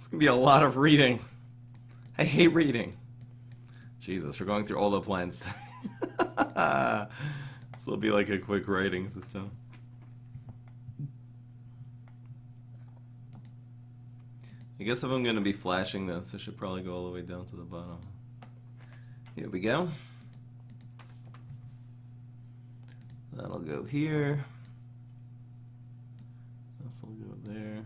It's gonna be a lot of reading. I hate reading. Jesus, we're going through all the plans. This will be like a quick writing system. I guess if I'm going to be flashing this, I should probably go all the way down to the bottom. Here we go. That'll go here. This will go there.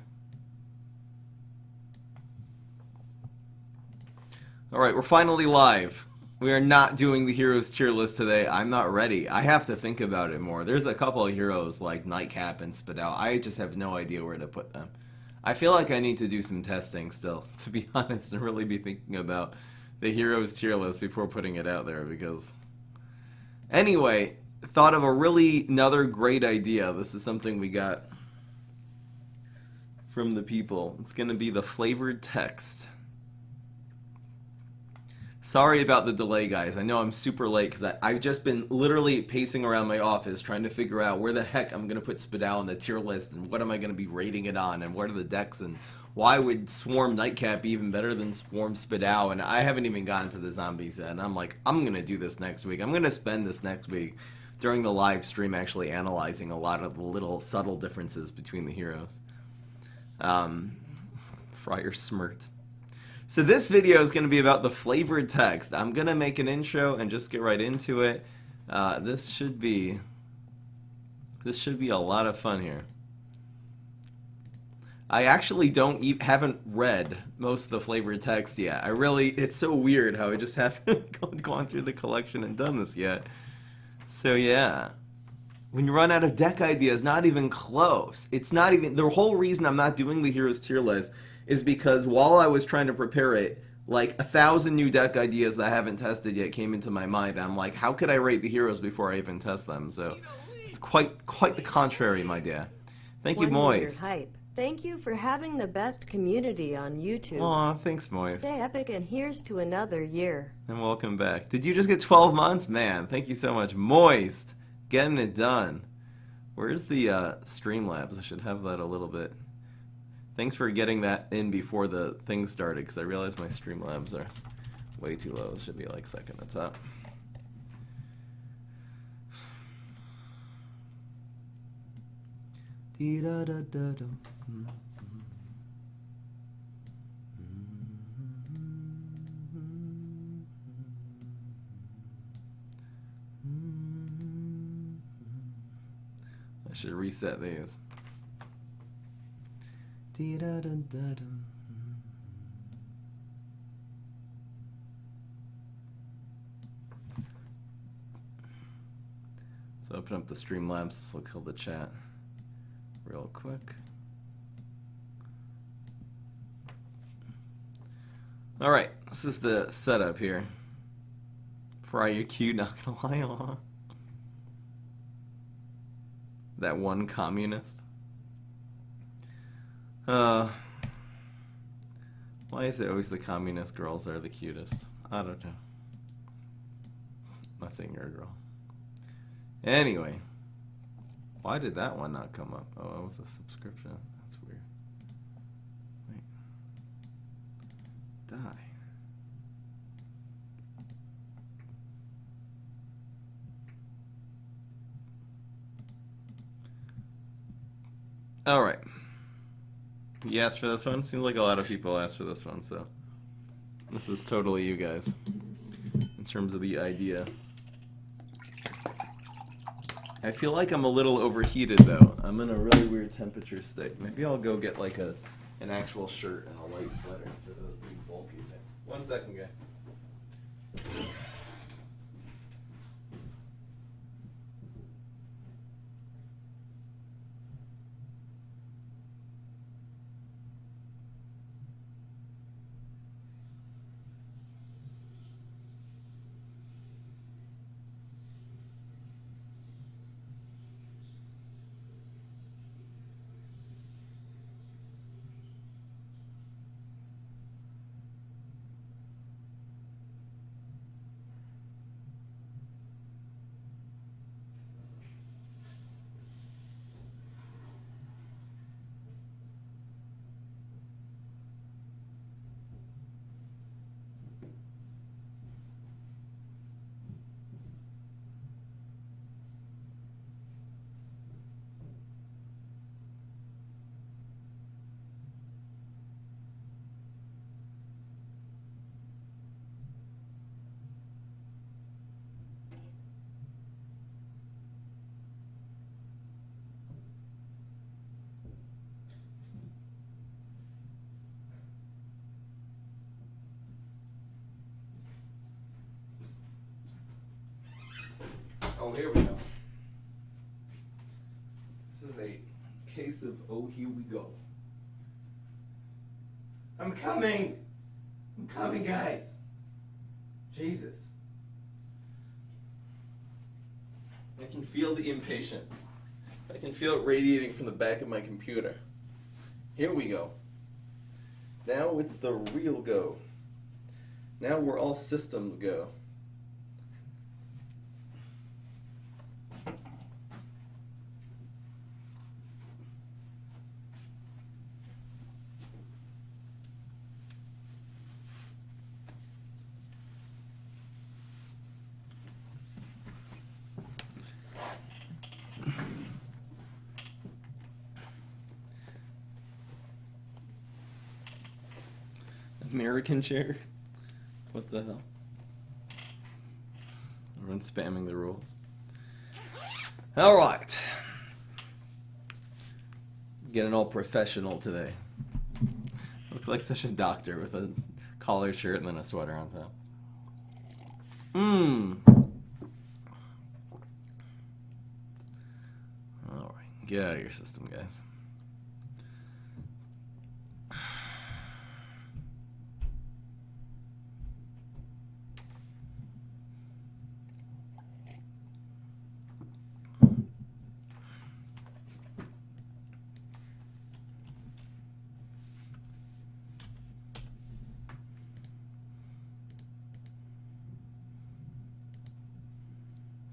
Alright, we're finally live. We are not doing the heroes tier list today. I'm not ready. I have to think about it more. There's a couple of heroes like Nightcap and Spadal. I just have no idea where to put them. I feel like I need to do some testing still, to be honest, and really be thinking about the heroes tier list before putting it out there, because... Anyway, thought of another great idea. This is something we got from the people. It's going to be the flavored text. Sorry about the delay, guys. I know I'm super late because I've just been literally pacing around my office trying to figure out where the heck I'm going to put Spadal on the tier list and what am I going to be rating it on and what are the decks and why would Swarm Nightcap be even better than Swarm Spadal, and I haven't even gotten to the zombies yet, and I'm like, I'm going to do this next week. I'm going to spend this next week during the live stream actually analyzing a lot of the little subtle differences between the heroes. Friar smirked. So this video is going to be about the flavored text. I'm going to make an intro and just get right into it. This should be a lot of fun here. I actually haven't read most of the flavored text yet. It's so weird how I just haven't gone through the collection and done this yet. So yeah. When you run out of deck ideas, not even close. It's not even, the whole reason I'm not doing the heroes tier list is because while I was trying to prepare it, like 1,000 new deck ideas that I haven't tested yet came into my mind. I'm like, how could I rate the heroes before I even test them? So it's quite the contrary, my dear. Thank you, Moist. Hype. Thank you for having the best community on YouTube. Aw, thanks, Moist. Stay epic, and here's to another year. And welcome back. Did you just get 12 months? Man, thank you so much. Moist. Getting it done. Where's the Streamlabs? I should have that a little bit. Thanks for getting that in before the thing started, because I realized my Streamlabs are way too low. It should be like second at top. I should reset these. So open up the Streamlabs. This will kill the chat real quick. Alright, this is the setup here. Fry, you're cute, not gonna lie. Aw. That one communist. Why is it always the communist girls that are the cutest? I don't know. I'm not saying you're a girl. Anyway. Why did that one not come up? Oh, it was a subscription. That's weird. Wait. Die. Alright. You asked for this one? Seems like a lot of people asked for this one, so this is totally you guys in terms of the idea. I feel like I'm a little overheated though. I'm in a really weird temperature state. Maybe I'll go get like an actual shirt and a light sweater instead of this big bulky thing. 1 second, guys. here we go. This is a case of oh, here we go. I'm coming! I'm coming, guys! Jesus. I can feel the impatience. I can feel it radiating from the back of my computer. Here we go. Now it's the real go. Now we're all systems go. American chair? What the hell? Everyone's spamming the rules. Alright. Getting all professional today. Look like such a doctor with a collared shirt and then a sweater on top. Alright, get out of your system, guys.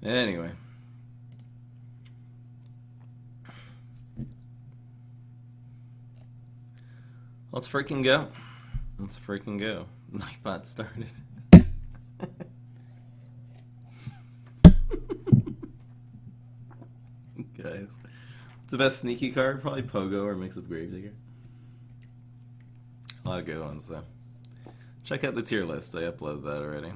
Anyway. Let's freaking go. Let's freaking go. Nightbot started. Guys. What's the best sneaky card? Probably Pogo or Mix of Gravedigger. A lot of good ones, though. Check out the tier list. I uploaded that already.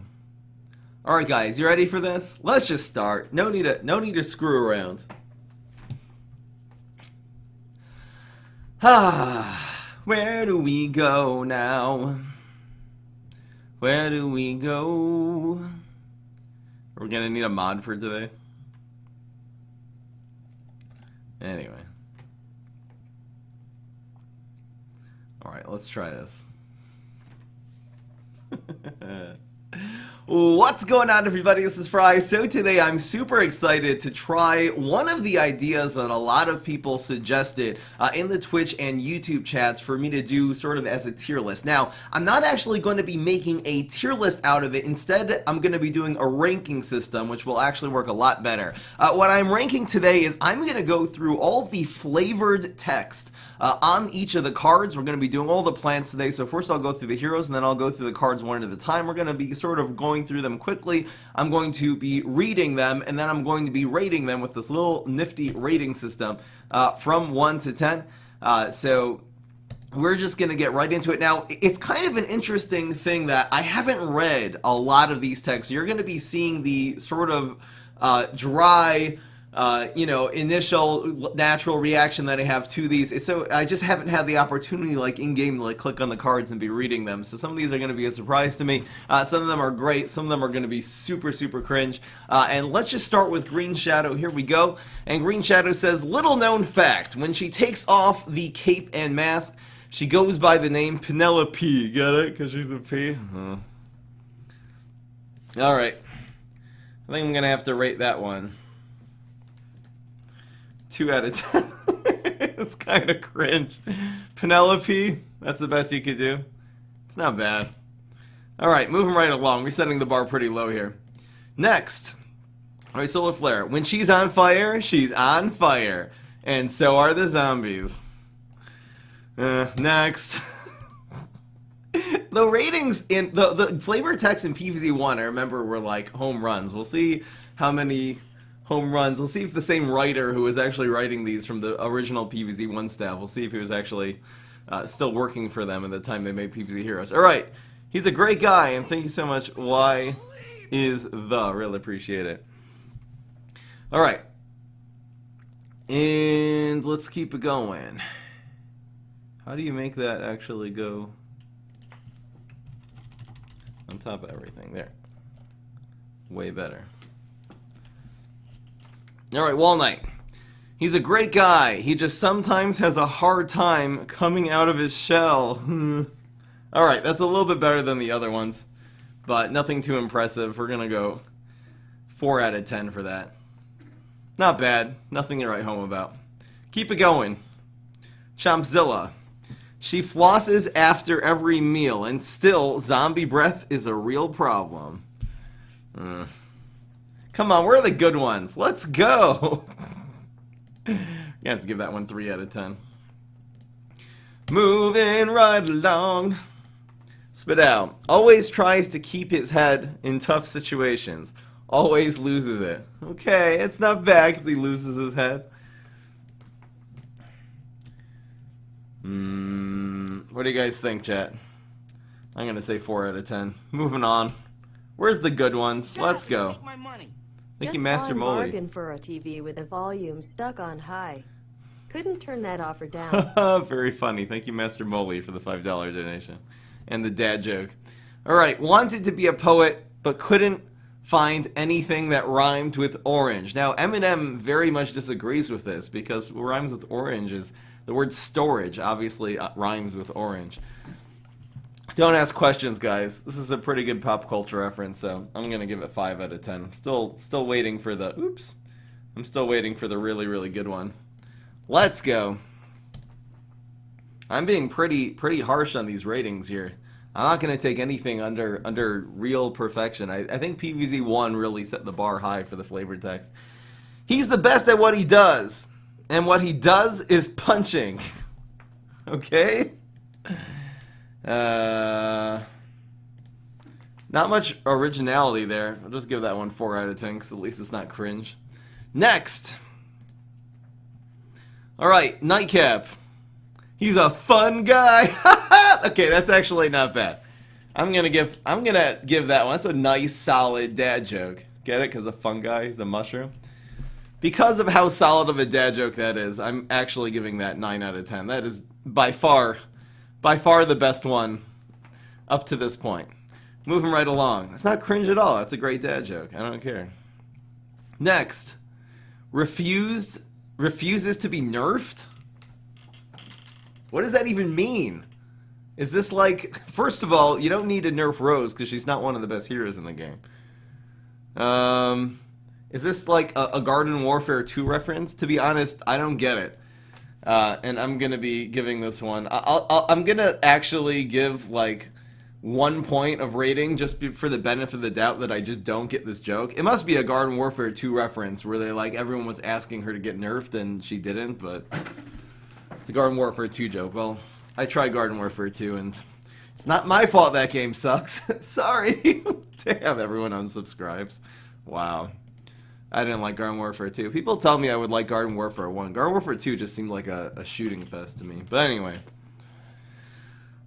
Alright guys, you ready for this? Let's just start. No need to screw around. Where do we go now? Where do we go? We're gonna need a mod for today. Anyway. Alright, let's try this. What's going on, everybody? This is Fry. So today I'm super excited to try one of the ideas that a lot of people suggested in the Twitch and YouTube chats for me to do sort of as a tier list. Now, I'm not actually going to be making a tier list out of it. Instead, I'm going to be doing a ranking system, which will actually work a lot better. What I'm ranking today is I'm going to go through all of the flavored text on each of the cards. We're going to be doing all the plans today. So first I'll go through the heroes, and then I'll go through the cards one at a time. We're going to be sort of going through them quickly. I'm going to be reading them, and then I'm going to be rating them with this little nifty rating system from 1 to 10. So we're just going to get right into it. Now, it's kind of an interesting thing that I haven't read a lot of these texts. You're going to be seeing the sort of dry, initial natural reaction that I have to these. So I just haven't had the opportunity, like in-game, to like click on the cards and be reading them. So some of these are going to be a surprise to me. Some of them are great. Some of them are going to be super, super cringe. And let's just start with Green Shadow. Here we go. And Green Shadow says, little known fact, when she takes off the cape and mask, she goes by the name Penelope. Get it? Because she's a P? Alright. I think I'm going to have to rate that one 2 out of 10. It's kind of cringe. Penelope, that's the best you could do. It's not bad. Alright, moving right along. We're setting the bar pretty low here. Next. Alright, Solar Flare. When she's on fire, she's on fire. And so are the zombies. Next. The ratings in the flavor text in PvZ1, I remember, were like home runs. We'll see how many home runs. We'll see if the same writer who was actually writing these from the original PvZ1 staff, we'll see if he was actually still working for them at the time they made PvZ Heroes. Alright, he's a great guy, and thank you so much. Why is the? Really appreciate it. Alright. And let's keep it going. How do you make that actually go on top of everything? There. Way better. Alright, Wall Knight. He's a great guy. He just sometimes has a hard time coming out of his shell. Alright, that's a little bit better than the other ones. But nothing too impressive. We're gonna go 4 out of 10 for that. Not bad. Nothing to write home about. Keep it going. Chompzilla. She flosses after every meal, and still, zombie breath is a real problem. Come on, where are the good ones? Let's go! You have to give that one 3 out of 10. Moving right along. Spit out. Always tries to keep his head in tough situations. Always loses it. Okay, it's not bad because he loses his head. What do you guys think, chat? I'm going to say 4 out of 10. Moving on. Where's the good ones? Let's go. Take my money. Thank you, Master Just saw a Molly. bargain for a TV with the volume stuck on high. Couldn't turn that off or down. Very funny. Thank you, Master Molly, for the $5 donation. And the dad joke. Alright, wanted to be a poet, but couldn't find anything that rhymed with orange. Now, Eminem very much disagrees with this, because what rhymes with orange is the word storage, obviously rhymes with orange. Don't ask questions, guys. This is a pretty good pop culture reference, so I'm going to give it 5 out of 10. I'm still waiting for the... Oops. I'm still waiting for the really, really good one. Let's go. I'm being pretty harsh on these ratings here. I'm not going to take anything under real perfection. I think PVZ1 really set the bar high for the flavored text. He's the best at what he does. And what he does is punching. Okay? Not much originality there. I'll just give that one 4 out of 10 because at least it's not cringe. Next. Alright, Nightcap. He's a fun guy. Okay, that's actually not bad. I'm gonna give that one. That's a nice, solid dad joke. Get it? Because a fun guy, he's a mushroom. Because of how solid of a dad joke that is, I'm actually giving that 9 out of 10. That is by far the best one up to this point. Moving right along. It's not cringe at all. That's a great dad joke. I don't care. Next. Refuses to be nerfed? What does that even mean? Is this like... First of all, you don't need to nerf Rose because she's not one of the best heroes in the game. Is this like a Garden Warfare 2 reference? To be honest, I don't get it. And I'm going to be giving this one... I'm going to actually give like 1 point of rating just for the benefit of the doubt that I just don't get this joke. It must be a Garden Warfare 2 reference where they like everyone was asking her to get nerfed and she didn't, but... It's a Garden Warfare 2 joke. Well, I tried Garden Warfare 2 and it's not my fault that game sucks. Sorry. Damn, everyone unsubscribes. Wow. I didn't like Garden Warfare 2. People tell me I would like Garden Warfare 1. Garden Warfare 2 just seemed like a shooting fest to me. But anyway.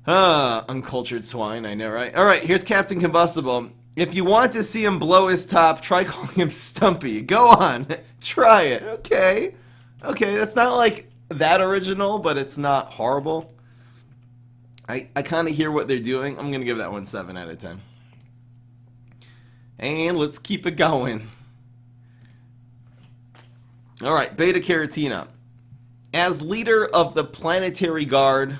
Uncultured swine, I know, right? Alright, here's Captain Combustible. If you want to see him blow his top, try calling him Stumpy. Go on. Try it. Okay. Okay, that's not like that original, but it's not horrible. I kind of hear what they're doing. I'm going to give that one 7 out of 10. And let's keep it going. Alright, Beta Caratina. As leader of the Planetary Guard...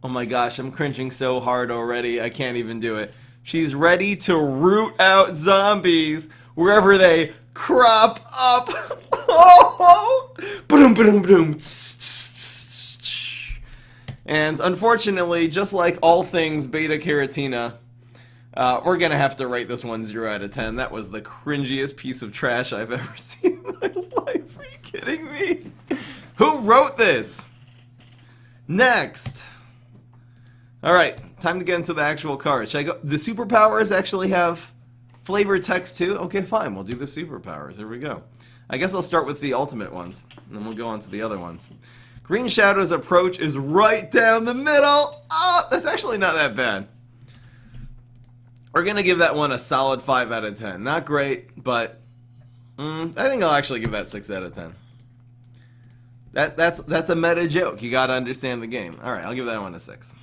Oh my gosh, I'm cringing so hard already. I can't even do it. She's ready to root out zombies wherever they crop up. Oh! Boom, boom, boom. And unfortunately, just like all things Beta Caratina, we're going to have to rate this one 0 out of 10. That was the cringiest piece of trash I've ever seen in my life. Are you kidding me? Who wrote this? Next. Alright, time to get into the actual card. Should I go? The superpowers actually have flavored text too? Okay, fine. We'll do the superpowers. Here we go. I guess I'll start with the ultimate ones, and then we'll go on to the other ones. Green Shadow's approach is right down the middle. Oh, that's actually not that bad. We're going to give that one a solid 5 out of 10. Not great, but I think I'll actually give that 6 out of 10. That's a meta joke. You got to understand the game. All right, I'll give that one a 6.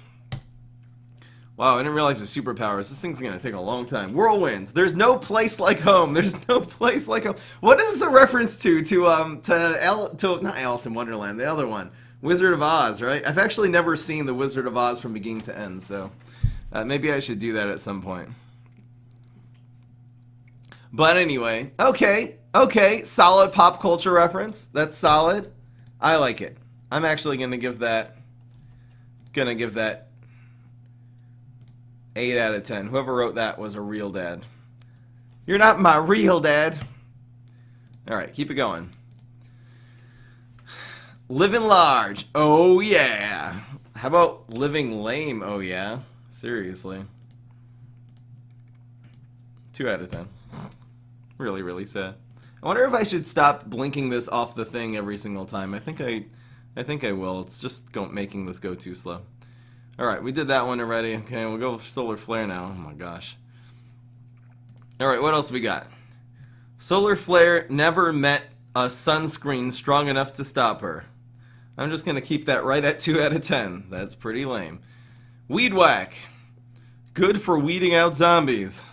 Wow, I didn't realize the superpowers. This thing's gonna take a long time. Whirlwind. There's no place like home. There's no place like home. What is this a reference to? To not Alice in Wonderland, the other one, Wizard of Oz, right? I've actually never seen the Wizard of Oz from beginning to end, so maybe I should do that at some point. But anyway, okay, solid pop culture reference. That's solid. I like it. I'm actually gonna give that 8 out of 10. Whoever wrote that was a real dad. You're not my real dad. Alright, keep it going. Living large. Oh yeah. How about living lame? Oh yeah. Seriously. 2 out of 10. Really, really sad. I wonder if I should stop blinking this off the thing every single time. I think I will. It's just making this go too slow. Alright, we did that one already. Okay, we'll go solar flare now. Oh my gosh. Alright, what else we got? Solar flare never met a sunscreen strong enough to stop her. I'm just going to keep that right at 2 out of 10. That's pretty lame. Weed whack. Good for weeding out zombies.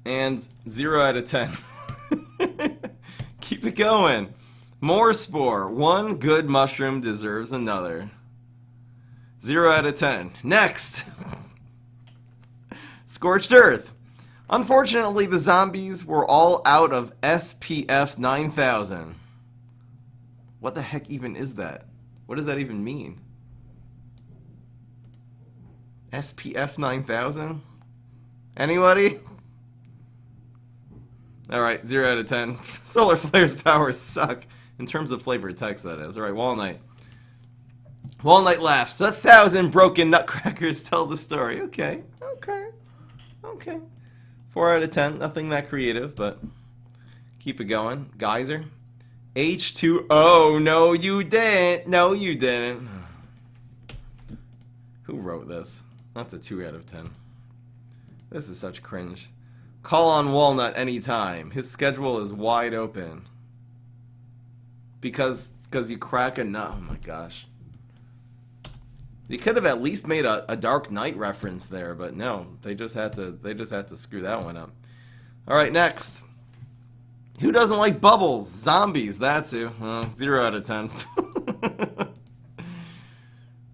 And 0 out of 10. Keep it going. More spore. One good mushroom deserves another. 0 out of 10. Next. Scorched Earth. Unfortunately, the zombies were all out of SPF 9000. What the heck even is that? What does that even mean? SPF 9000? Anybody? Alright, 0 out of 10. Solar flare's powers suck. In terms of flavored text, that is. Alright, Walnut. Walnut laughs. 1,000 broken nutcrackers tell the story. Okay. 4 out of 10. Nothing that creative, but keep it going. Geyser. H2O. No, you didn't. No, you didn't. Who wrote this? That's a 2 out of 10. This is such cringe. Call on Walnut anytime. His schedule is wide open. Because you crack a nut. Oh my gosh. You could have at least made a Dark Knight reference there, but no, they just had to screw that one up. All right, next. Who doesn't like bubbles? Zombies. That's who. 0 out of 10.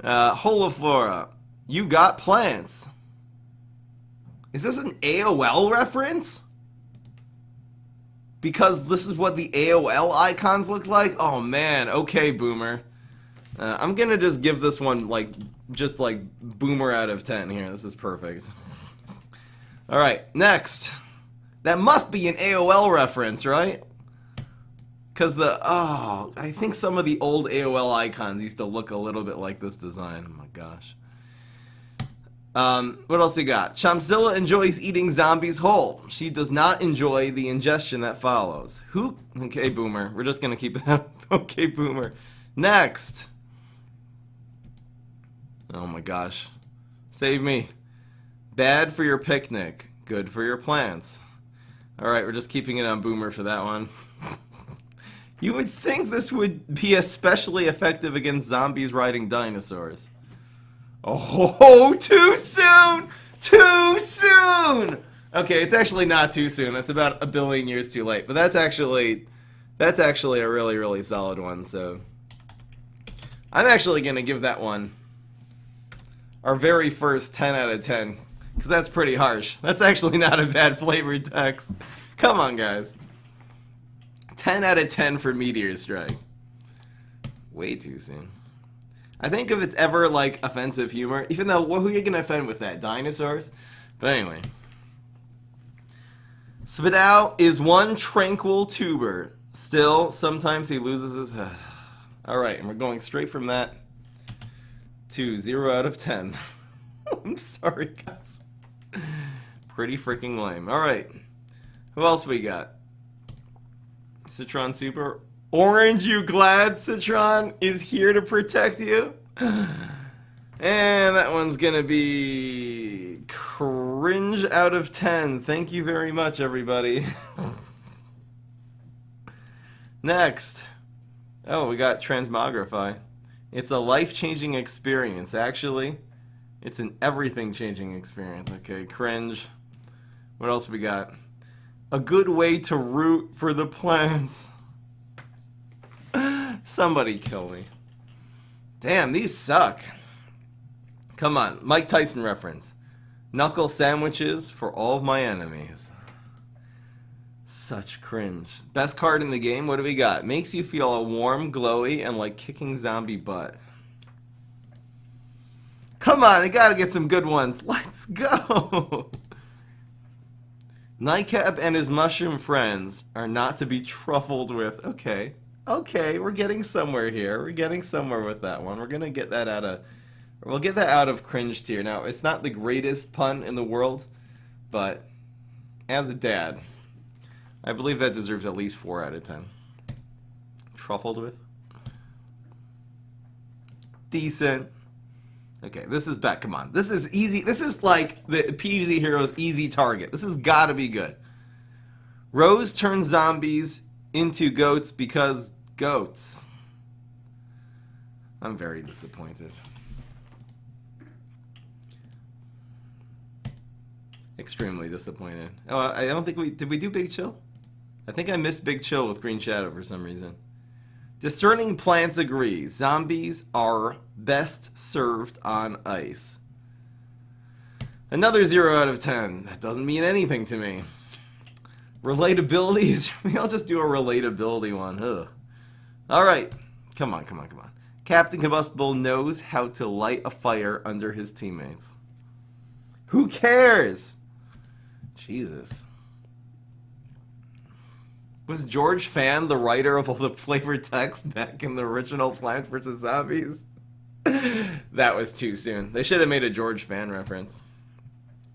Holoflora. You got plants. Is this an AOL reference? Because this is what the AOL icons look like? Oh man, okay, Boomer. I'm gonna just give this one just Boomer out of 10 here. This is perfect. Alright, next. That must be an AOL reference, right? Because I think some of the old AOL icons used to look a little bit like this design. Oh my gosh. What else you got? Chomzilla enjoys eating zombies whole. She does not enjoy the ingestion that follows. Who? Okay, Boomer. We're just gonna keep that. Okay, Boomer. Next. Oh my gosh. Save me. Bad for your picnic. Good for your plants. Alright, we're just keeping it on Boomer for that one. You would think this would be especially effective against zombies riding dinosaurs. Oh, too soon! Too soon! Okay, it's actually not too soon. That's about 1 billion years too late. But that's actually a really, really solid one, so I'm actually gonna give that one our very first 10 out of 10. Because that's pretty harsh. That's actually not a bad flavored text. Come on, guys. 10 out of 10 for Meteor Strike. Way too soon. I think if it's ever offensive humor, even though who are you gonna offend with that? Dinosaurs? But anyway. Spadao is one tranquil tuber. Still, sometimes he loses his head. Alright, and we're going straight from that to 0 out of 10. I'm sorry, guys. Pretty freaking lame. Alright. Who else we got? Citron Super. Orange, you glad Citron is here to protect you? And that one's gonna be cringe out of 10. Thank you very much, everybody. Next. Oh, we got Transmogrify. It's a life-changing experience, actually. It's an everything-changing experience. Okay, cringe. What else we got? A good way to root for the plants. Somebody kill me. Damn, these suck. Come on, Mike Tyson reference. Knuckle sandwiches for all of my enemies. Such cringe. Best card in the game, what do we got? Makes you feel a warm, glowy, and like kicking zombie butt. Come on, they gotta get some good ones. Let's go! Nightcap and his mushroom friends are not to be truffled with. Okay. Okay, we're getting somewhere here. We're getting somewhere with that one. We're gonna get that out of... We'll get that out of cringe tier. Now, it's not the greatest pun in the world, but as a dad, I believe that deserves at least 4 out of 10. Truffled with? Decent. Okay, this is back. Come on. This is easy. This is like the PvZ Heroes easy target. This has got to be good. Rose turns zombies into goats because goats. I'm very disappointed. Extremely disappointed. Oh, I don't think we... Did we do Big Chill? I think I missed Big Chill with Green Shadow for some reason. Discerning plants agree. Zombies are best served on ice. Another 0 out of 10. That doesn't mean anything to me. Relatability? I'll just do a relatability one. Ugh. Alright. Come on, come on, come on. Captain Combustible knows how to light a fire under his teammates. Who cares? Jesus. Was George Fan the writer of all the flavored text back in the original Plants vs. Zombies? That was too soon. They should have made a George Fan reference.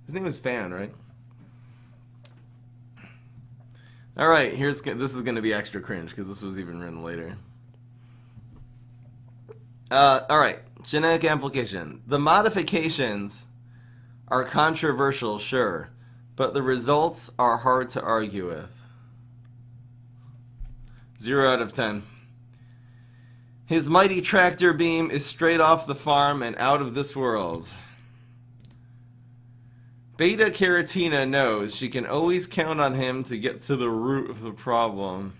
His name was Fan, right? Alright, this is going to be extra cringe because this was even written later. Alright, genetic amplification. The modifications are controversial, sure, but the results are hard to argue with. 0 out of 10. His mighty tractor beam is straight off the farm and out of this world. Beta Caratina knows she can always count on him to get to the root of the problem.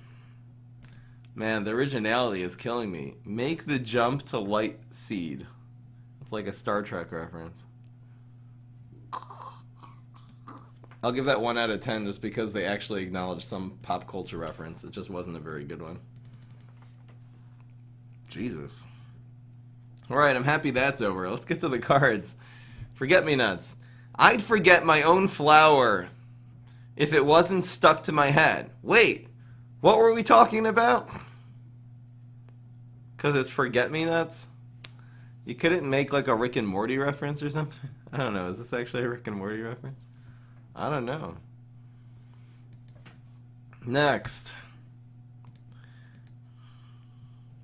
Man, the originality is killing me. Make the jump to light seed. It's like a Star Trek reference. I'll give that 1 out of 10 just because they actually acknowledged some pop culture reference. It just wasn't a very good one. Jesus. Alright, I'm happy that's over. Let's get to the cards. Forget-me-nuts. I'd forget my own flower if it wasn't stuck to my head. Wait, what were we talking about? Because it's forget-me-nuts? You couldn't make like a Rick and Morty reference or something? I don't know. Is this actually a Rick and Morty reference? I don't know. Next.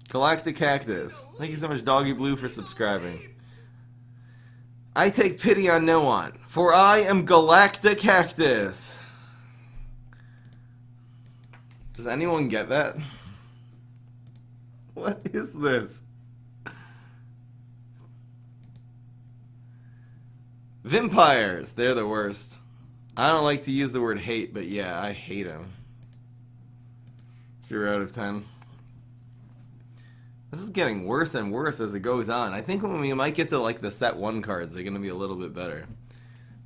Galactic Cactus. Thank you so much, Doggy Blue, for subscribing. I take pity on no one, for I am Galactic Cactus. Does anyone get that? What is this? Vampires. They're the worst. I don't like to use the word hate, but yeah, I hate them. 0 out of 10. This is getting worse and worse as it goes on. I think when we might get to like the set 1 cards, they're going to be a little bit better.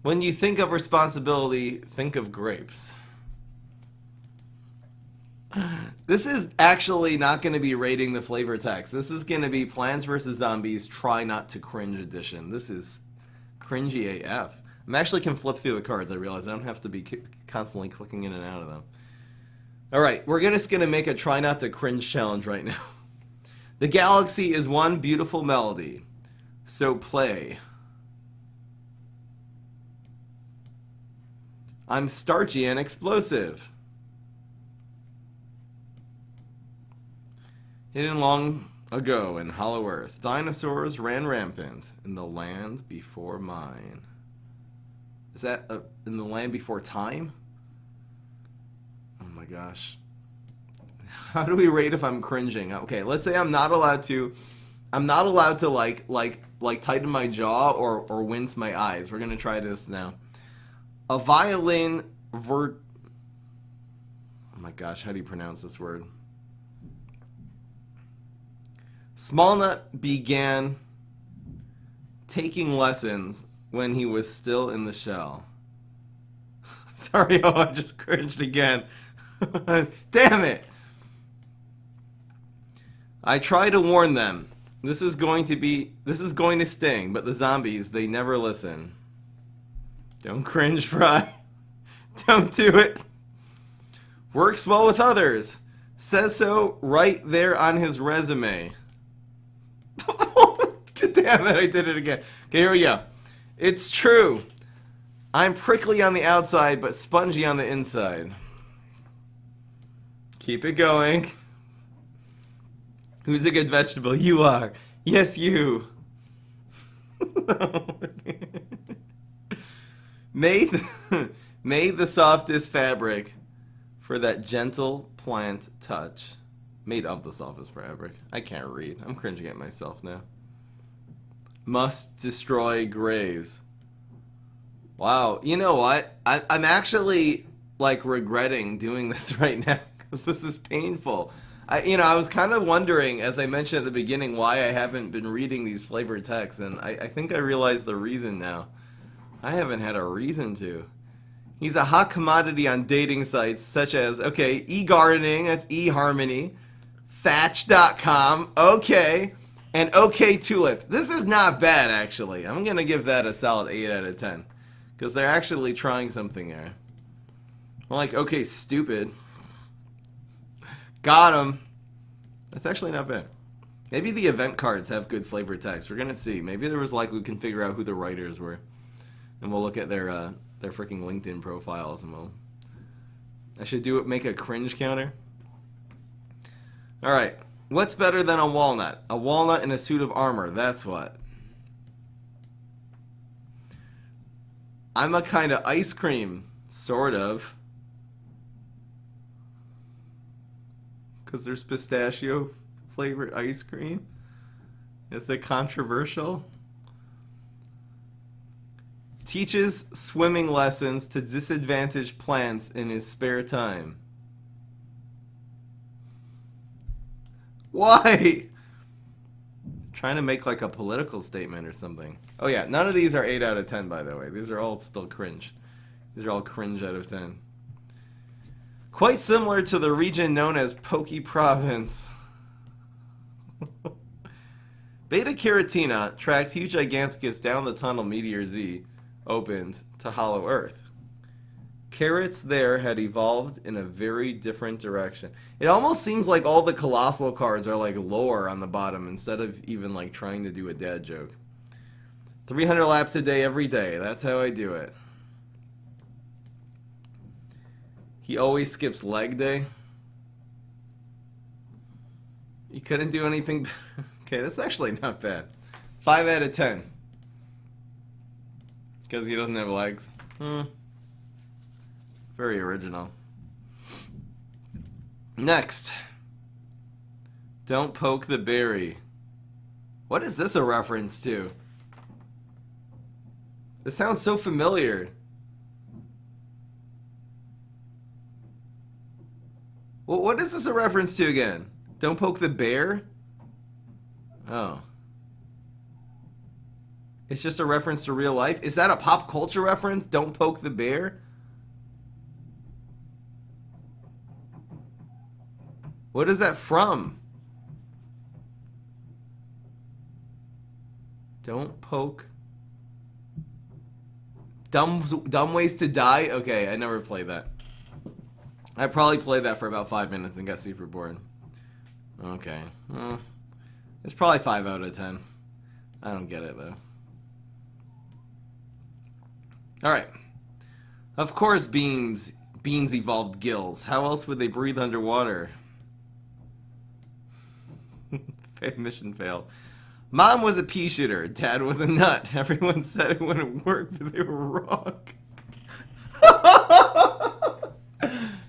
When you think of responsibility, think of grapes. This is actually not going to be rating the flavor text. This is going to be Plants vs. Zombies Try Not to Cringe edition. This is cringy AF. I'm actually can flip through the cards. I realize I don't have to be constantly clicking in and out of them. Alright, we're just going to make a Try Not to Cringe challenge right now. The galaxy is one beautiful melody. So play. I'm starchy and explosive. Hidden long ago in Hollow Earth, dinosaurs ran rampant in the land before mine. Is that in the land before time? Oh my gosh. How do we rate if I'm cringing? Okay, let's say I'm not allowed to. I'm not allowed to like tighten my jaw or wince my eyes. We're gonna try this now. A violin Oh my gosh, how do you pronounce this word? Smallnut began taking lessons when he was still in the shell. Sorry, oh, I just cringed again. Damn it! I try to warn them. This is going to sting, but the zombies, they never listen. Don't cringe, Fry. Don't do it. Works well with others. Says so right there on his resume. Damn it, I did it again. Okay, here we go. It's true. I'm prickly on the outside, but spongy on the inside. Keep it going. Who's a good vegetable? You are. Yes, you. Made the softest fabric for that gentle plant touch. Made of the softest fabric. I can't read. I'm cringing at myself now. Must destroy graves. Wow. You know what? I'm actually like regretting doing this right now because this is painful. I was kind of wondering, as I mentioned at the beginning, why I haven't been reading these flavored texts, and I think I realized the reason now. I haven't had a reason to. He's a hot commodity on dating sites such as, okay, eGardening, that's eHarmony, Thatch.com, okay, and OkTulip. This is not bad, actually. I'm going to give that a solid 8 out of 10, because they're actually trying something there. I'm like, okay, stupid. Got him. That's actually not bad. Maybe the event cards have good flavored text. We're going to see. Maybe there was like, we can figure out who the writers were. And we'll look at their freaking LinkedIn profiles, and I should make a cringe counter. All right, what's better than a walnut? A walnut in a suit of armor. That's what. I'm a kind of ice cream, sort of, because there's pistachio flavored ice cream. Is it controversial? Teaches swimming lessons to disadvantaged plants in his spare time. Why? Trying to make like a political statement or something. Oh yeah, none of these are 8 out of 10, by the way. These are all still cringe. These are all cringe out of 10. Quite similar to the region known as Pokey Province. Beta Caratina tracked huge Giganticus down the tunnel Meteor Z opened to Hollow Earth. Carrots there had evolved in a very different direction. It almost seems like all the Colossal cards are like lore on the bottom instead of even like trying to do a dad joke. 300 laps a day every day. That's how I do it. He always skips leg day. You couldn't do anything. Okay, that's actually not bad. 5 out of 10. Because he doesn't have legs. Very original. Next. Don't poke the berry. What is this a reference to? This sounds so familiar. Well, what is this a reference to again? Don't poke the bear? Oh. It's just a reference to real life? Is that a pop culture reference? Don't poke the bear? What is that from? Don't poke. Dumb ways to die? Okay, I never played that. I probably played that for about 5 minutes and got super bored. Okay. Well, it's probably 5 out of 10. I don't get it, though. Alright. Of course beans evolved gills. How else would they breathe underwater? Mission failed. Mom was a pea shooter. Dad was a nut. Everyone said it wouldn't work, but they were wrong.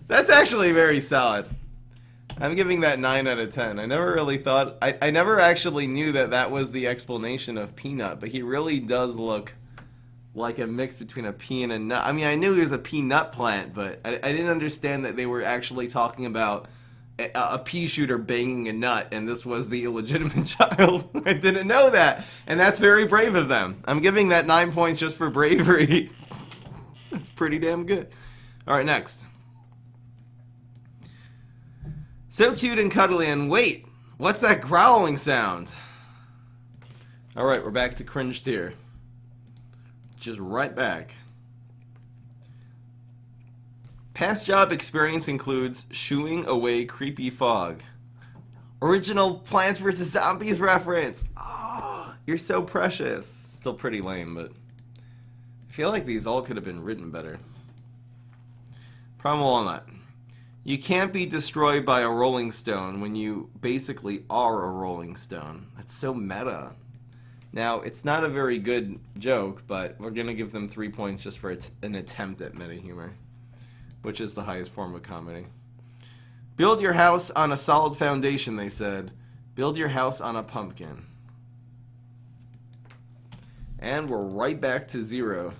That's actually very solid. I'm giving that 9 out of 10. I never really thought... I never actually knew that that was the explanation of peanut, but he really does look like a mix between a pea and a nut. I mean, I knew he was a peanut plant, but I didn't understand that they were actually talking about a pea shooter banging a nut, and this was the illegitimate child. I didn't know that, and that's very brave of them. I'm giving that 9 points just for bravery. That's pretty damn good. All right, next. So cute and cuddly, and wait, what's that growling sound? All right, we're back to cringe tier. Just right back. Past job experience includes shooing away creepy fog. Original Plants vs. Zombies reference. Oh, you're so precious. Still pretty lame, but I feel like these all could have been written better. Primal Walnut. You can't be destroyed by a rolling stone when you basically are a rolling stone. That's so meta. Now, it's not a very good joke, but we're going to give them 3 points just for an attempt at meta humor, which is the highest form of comedy. Build your house on a solid foundation, they said. Build your house on a pumpkin. And we're right back to 0.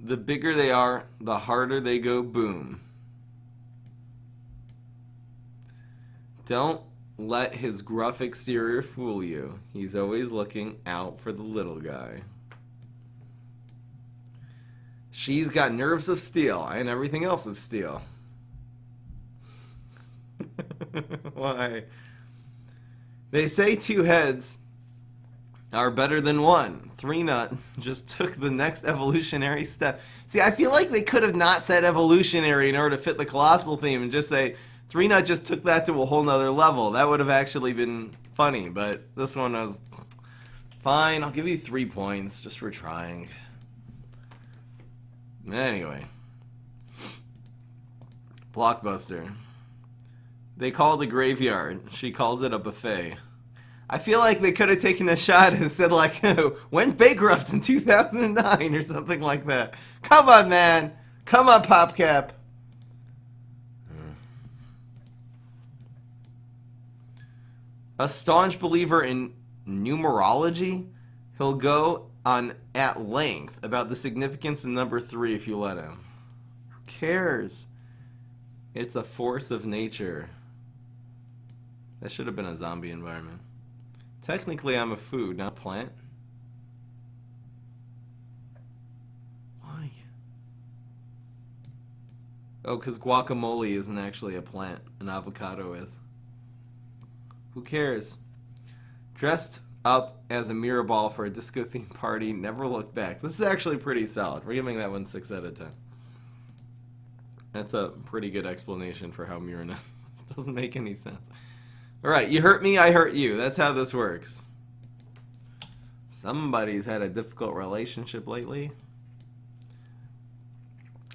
The bigger they are, the harder they go boom. Don't let his gruff exterior fool you. He's always looking out for the little guy. She's got nerves of steel and everything else of steel. Why? They say 2 heads are better than 1. 3 Nut just took the next evolutionary step. See, I feel like they could have not said evolutionary in order to fit the Colossal theme and just say 3 Nut just took that to a whole nother level. That would have actually been funny, but this one was fine. I'll give you 3 points just for trying. Anyway. Blockbuster. They call it a graveyard. She calls it a buffet. I feel like they could have taken a shot and said, like, went bankrupt in 2009 or something like that. Come on, man. Come on, PopCap. A staunch believer in numerology, he'll go on at length about the significance of number 3 if you let him. Who cares? It's a force of nature. That should have been a zombie environment. Technically, I'm a food, not a plant. Why? Oh, because guacamole isn't actually a plant. An avocado is. Who cares? Dressed up as a mirror ball for a disco themed party, never looked back. This is actually pretty solid. We're giving that one 6 out of 10. That's a pretty good explanation for how mirror this doesn't make any sense. Alright, you hurt me, I hurt you. That's how this works. Somebody's had a difficult relationship lately.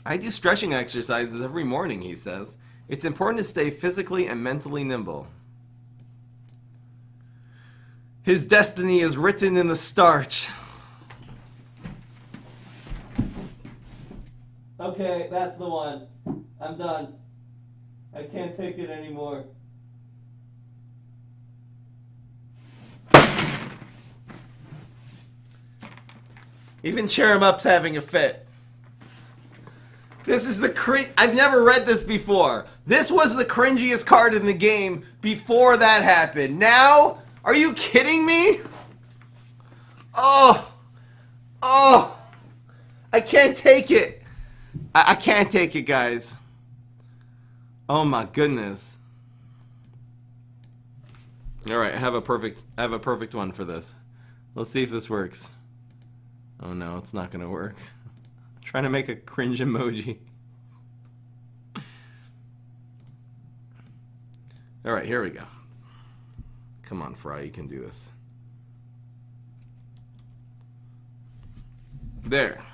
I do stretching exercises every morning, he says. It's important to stay physically and mentally nimble. His destiny is written in the starch. Okay, that's the one. I'm done. I can't take it anymore. Even Cheer 'em Up's having a fit. This is the I've never read this before. This was the cringiest card in the game before that happened. Now, are you kidding me? Oh, I can't take it. I can't take it, guys. Oh my goodness. All right, I have a perfect one for this. Let's see if this works. Oh no, it's not gonna work. I'm trying to make a cringe emoji. All right, here we go. Come on, Fry, you can do this. There.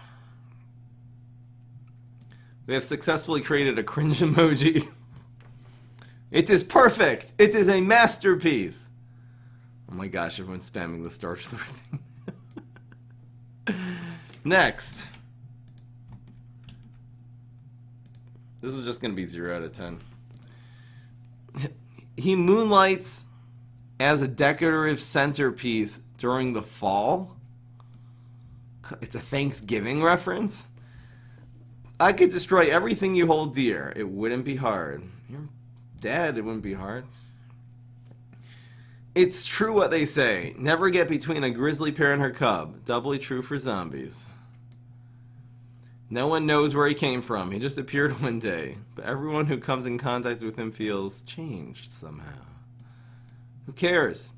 We have successfully created a cringe emoji. It is perfect. It is a masterpiece. Oh my gosh, everyone's spamming the Star Sword thing. Next. This is just going to be 0 out of 10. He moonlights as a decorative centerpiece during the fall. It's a Thanksgiving reference. I could destroy everything you hold dear. It wouldn't be hard. You're dead. It wouldn't be hard. It's true what they say. Never get between a grizzly bear and her cub. Doubly true for zombies. No one knows where he came from. He just appeared one day. But everyone who comes in contact with him feels changed somehow. Who cares?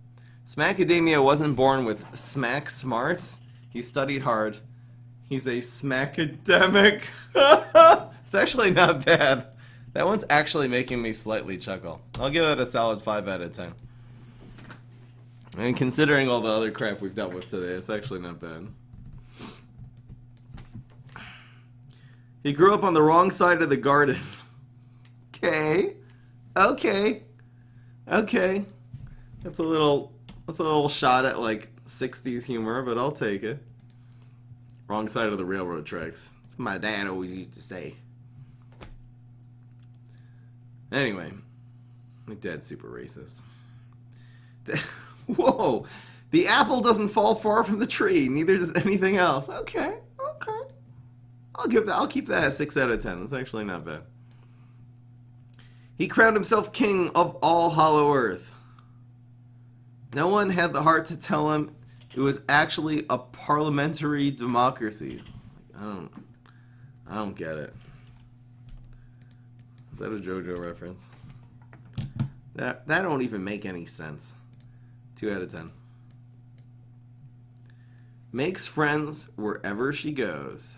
Smackademia wasn't born with smack smarts. He studied hard. He's a smackademic. It's actually not bad. That one's actually making me slightly chuckle. I'll give it a solid 5 out of 10. And considering all the other crap we've dealt with today, it's actually not bad. He grew up on the wrong side of the garden. Okay. Okay. Okay. That's a little shot at like 60s humor, but I'll take it. Wrong side of the railroad tracks. That's what my dad always used to say. Anyway, my dad's super racist. Whoa! The apple doesn't fall far from the tree. Neither does anything else. Okay, okay. I'll keep that at 6 out of 10. That's actually not bad. He crowned himself king of all Hollow Earth. No one had the heart to tell him it was actually a parliamentary democracy. I don't get it. Is that a JoJo reference? That don't even make any sense. 2 out of 10. Makes friends wherever she goes.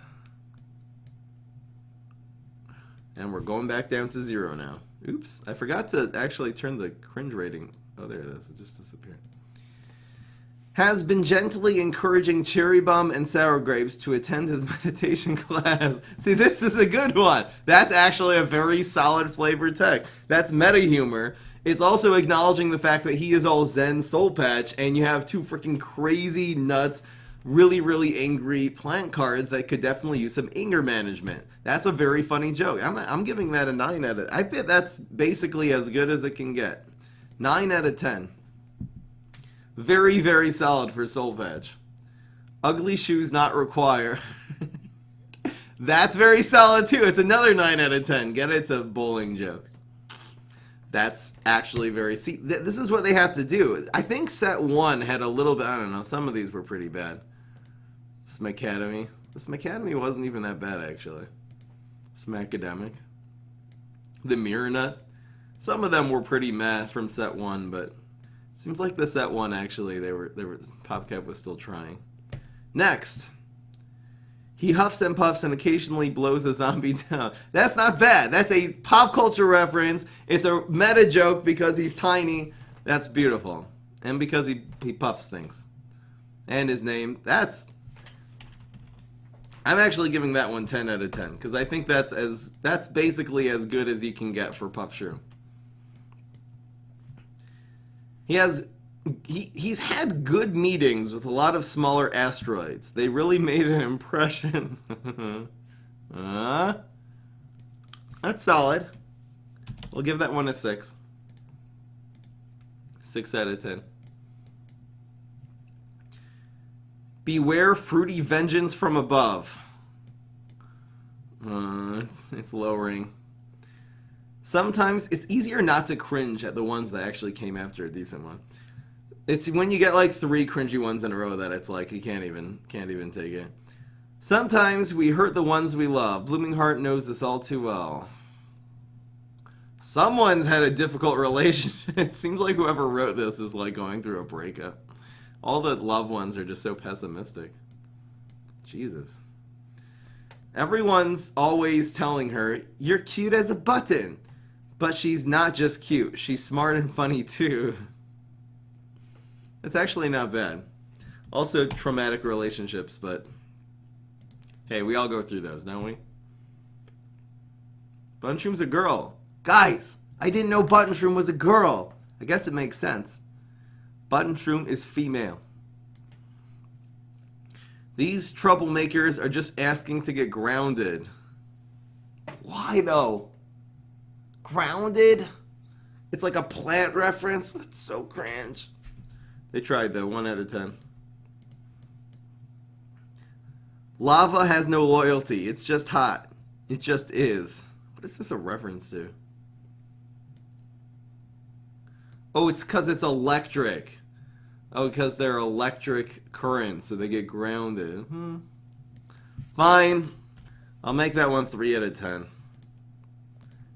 And we're going back down to 0 now. Oops, I forgot to actually turn the cringe rating. Oh, there it is. It just disappeared. Has been gently encouraging Cherry Bomb and Sour Grapes to attend his meditation class. See, this is a good one. That's actually a very solid flavored text. That's meta humor. It's also acknowledging the fact that he is all Zen Soul Patch, and you have 2 freaking crazy nuts, really, really angry plant cards that could definitely use some anger management. That's a very funny joke. I'm giving that a 9 out of... I bet that's basically as good as it can get. 9 out of 10. Very, very solid for Soul Patch. Ugly shoes not require. That's very solid too. It's another 9 out of 10. Get it to bowling joke. That's actually very... See, this is what they have to do. I think set 1 had a little bit... I don't know. Some of these were pretty bad. Smackademy. The Smackademy wasn't even that bad, actually. Smackademic. The Mirror Nut. Some of them were pretty meh from set 1, but... Seems like the set 1, actually, PopCap was still trying. Next. He huffs and puffs and occasionally blows a zombie down. That's not bad. That's a pop culture reference. It's a meta joke because he's tiny. That's beautiful. And because he puffs things. And his name, that's... I'm actually giving that one 10 out of 10. Because I think that's basically as good as you can get for Puff Shroom. He's had good meetings with a lot of smaller asteroids. They really made an impression. That's solid. We'll give that one a 6. 6 out of 10. Beware fruity vengeance from above. It's lowering. Sometimes it's easier not to cringe at the ones that actually came after a decent one. It's when you get like 3 cringy ones in a row that it's like you can't even take it. Sometimes we hurt the ones we love. Blooming Heart knows this all too well. Someone's had a difficult relationship. It seems like whoever wrote this is like going through a breakup. All the loved ones are just so pessimistic. Jesus. Everyone's always telling her, "You're cute as a button." But she's not just cute. She's smart and funny too. It's actually not bad. Also traumatic relationships, but hey, we all go through those, don't we? Buttonshroom's a girl. Guys, I didn't know Buttonshroom was a girl. I guess it makes sense. Buttonshroom is female. These troublemakers are just asking to get grounded. Why though? Grounded? It's like a plant reference? That's so cringe. They tried though, 1 out of 10. Lava has no loyalty. It's just hot. It just is. What is this a reference to? Oh, it's because it's electric. Oh, because they're electric currents, so they get grounded. Fine. I'll make that one 3 out of 10.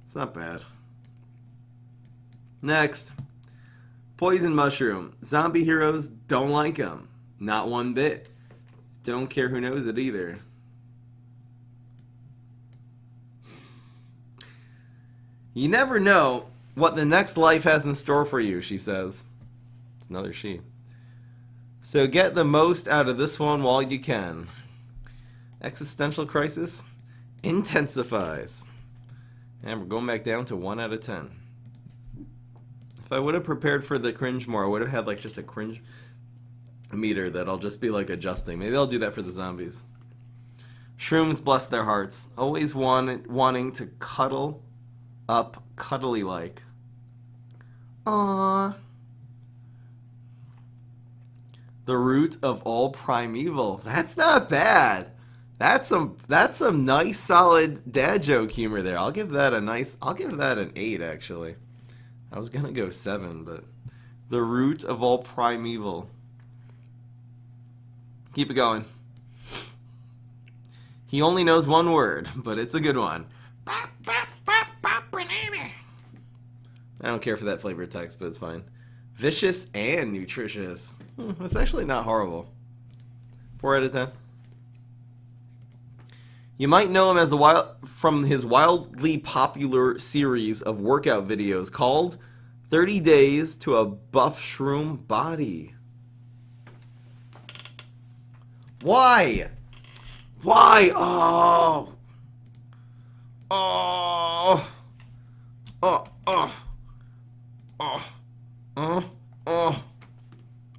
It's not bad. Next. Poison mushroom. Zombie heroes don't like them. Not one bit. Don't care who knows it either. You never know what the next life has in store for you, she says. It's another she. So get the most out of this one while you can. Existential crisis intensifies. And we're going back down to 1 out of 10. If I would have prepared for the cringe more, I would have had like just a cringe meter that I'll just be like adjusting. Maybe I'll do that for the zombies. Shrooms bless their hearts. Always wanting to cuddle up cuddly like. Aww. The root of all primeval. That's not bad. That's some nice solid dad joke humor there. I'll give that an 8 actually. I was gonna go 7, but the root of all primeval. Keep it going. He only knows one word, but it's a good one. Bop, bop, bop, bop, banana. I don't care for that flavor text, but it's fine. Vicious and nutritious. That's actually not horrible. 4 out of 10. You might know him as from his wildly popular series of workout videos called 30 Days to a Buff Shroom Body. Why? Why? Oh. Oh. Oh. Oh. Oh. Oh. Oh.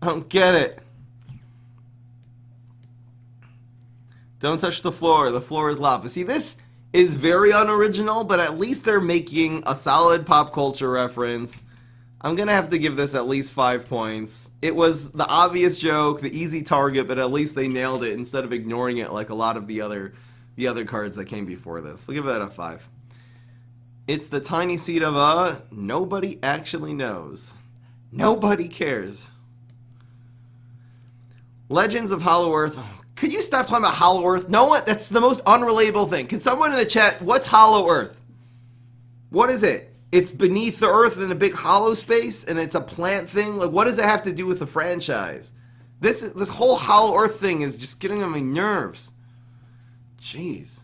I don't get it. Don't touch the floor. The floor is lava. See, this is very unoriginal, but at least they're making a solid pop culture reference. I'm going to have to give this at least 5 points. It was the obvious joke, the easy target, but at least they nailed it instead of ignoring it like a lot of the other cards that came before this. We'll give that a 5. It's the tiny seed of a nobody actually knows. Nobody cares. Legends of Hollow Earth. Could you stop talking about Hollow Earth? No one, that's the most unrelatable thing. Can someone in the chat, what's Hollow Earth? What is it? It's beneath the earth in a big hollow space, and it's a plant thing? Like, what does it have to do with the franchise? This whole Hollow Earth thing is just getting on my nerves. Jeez.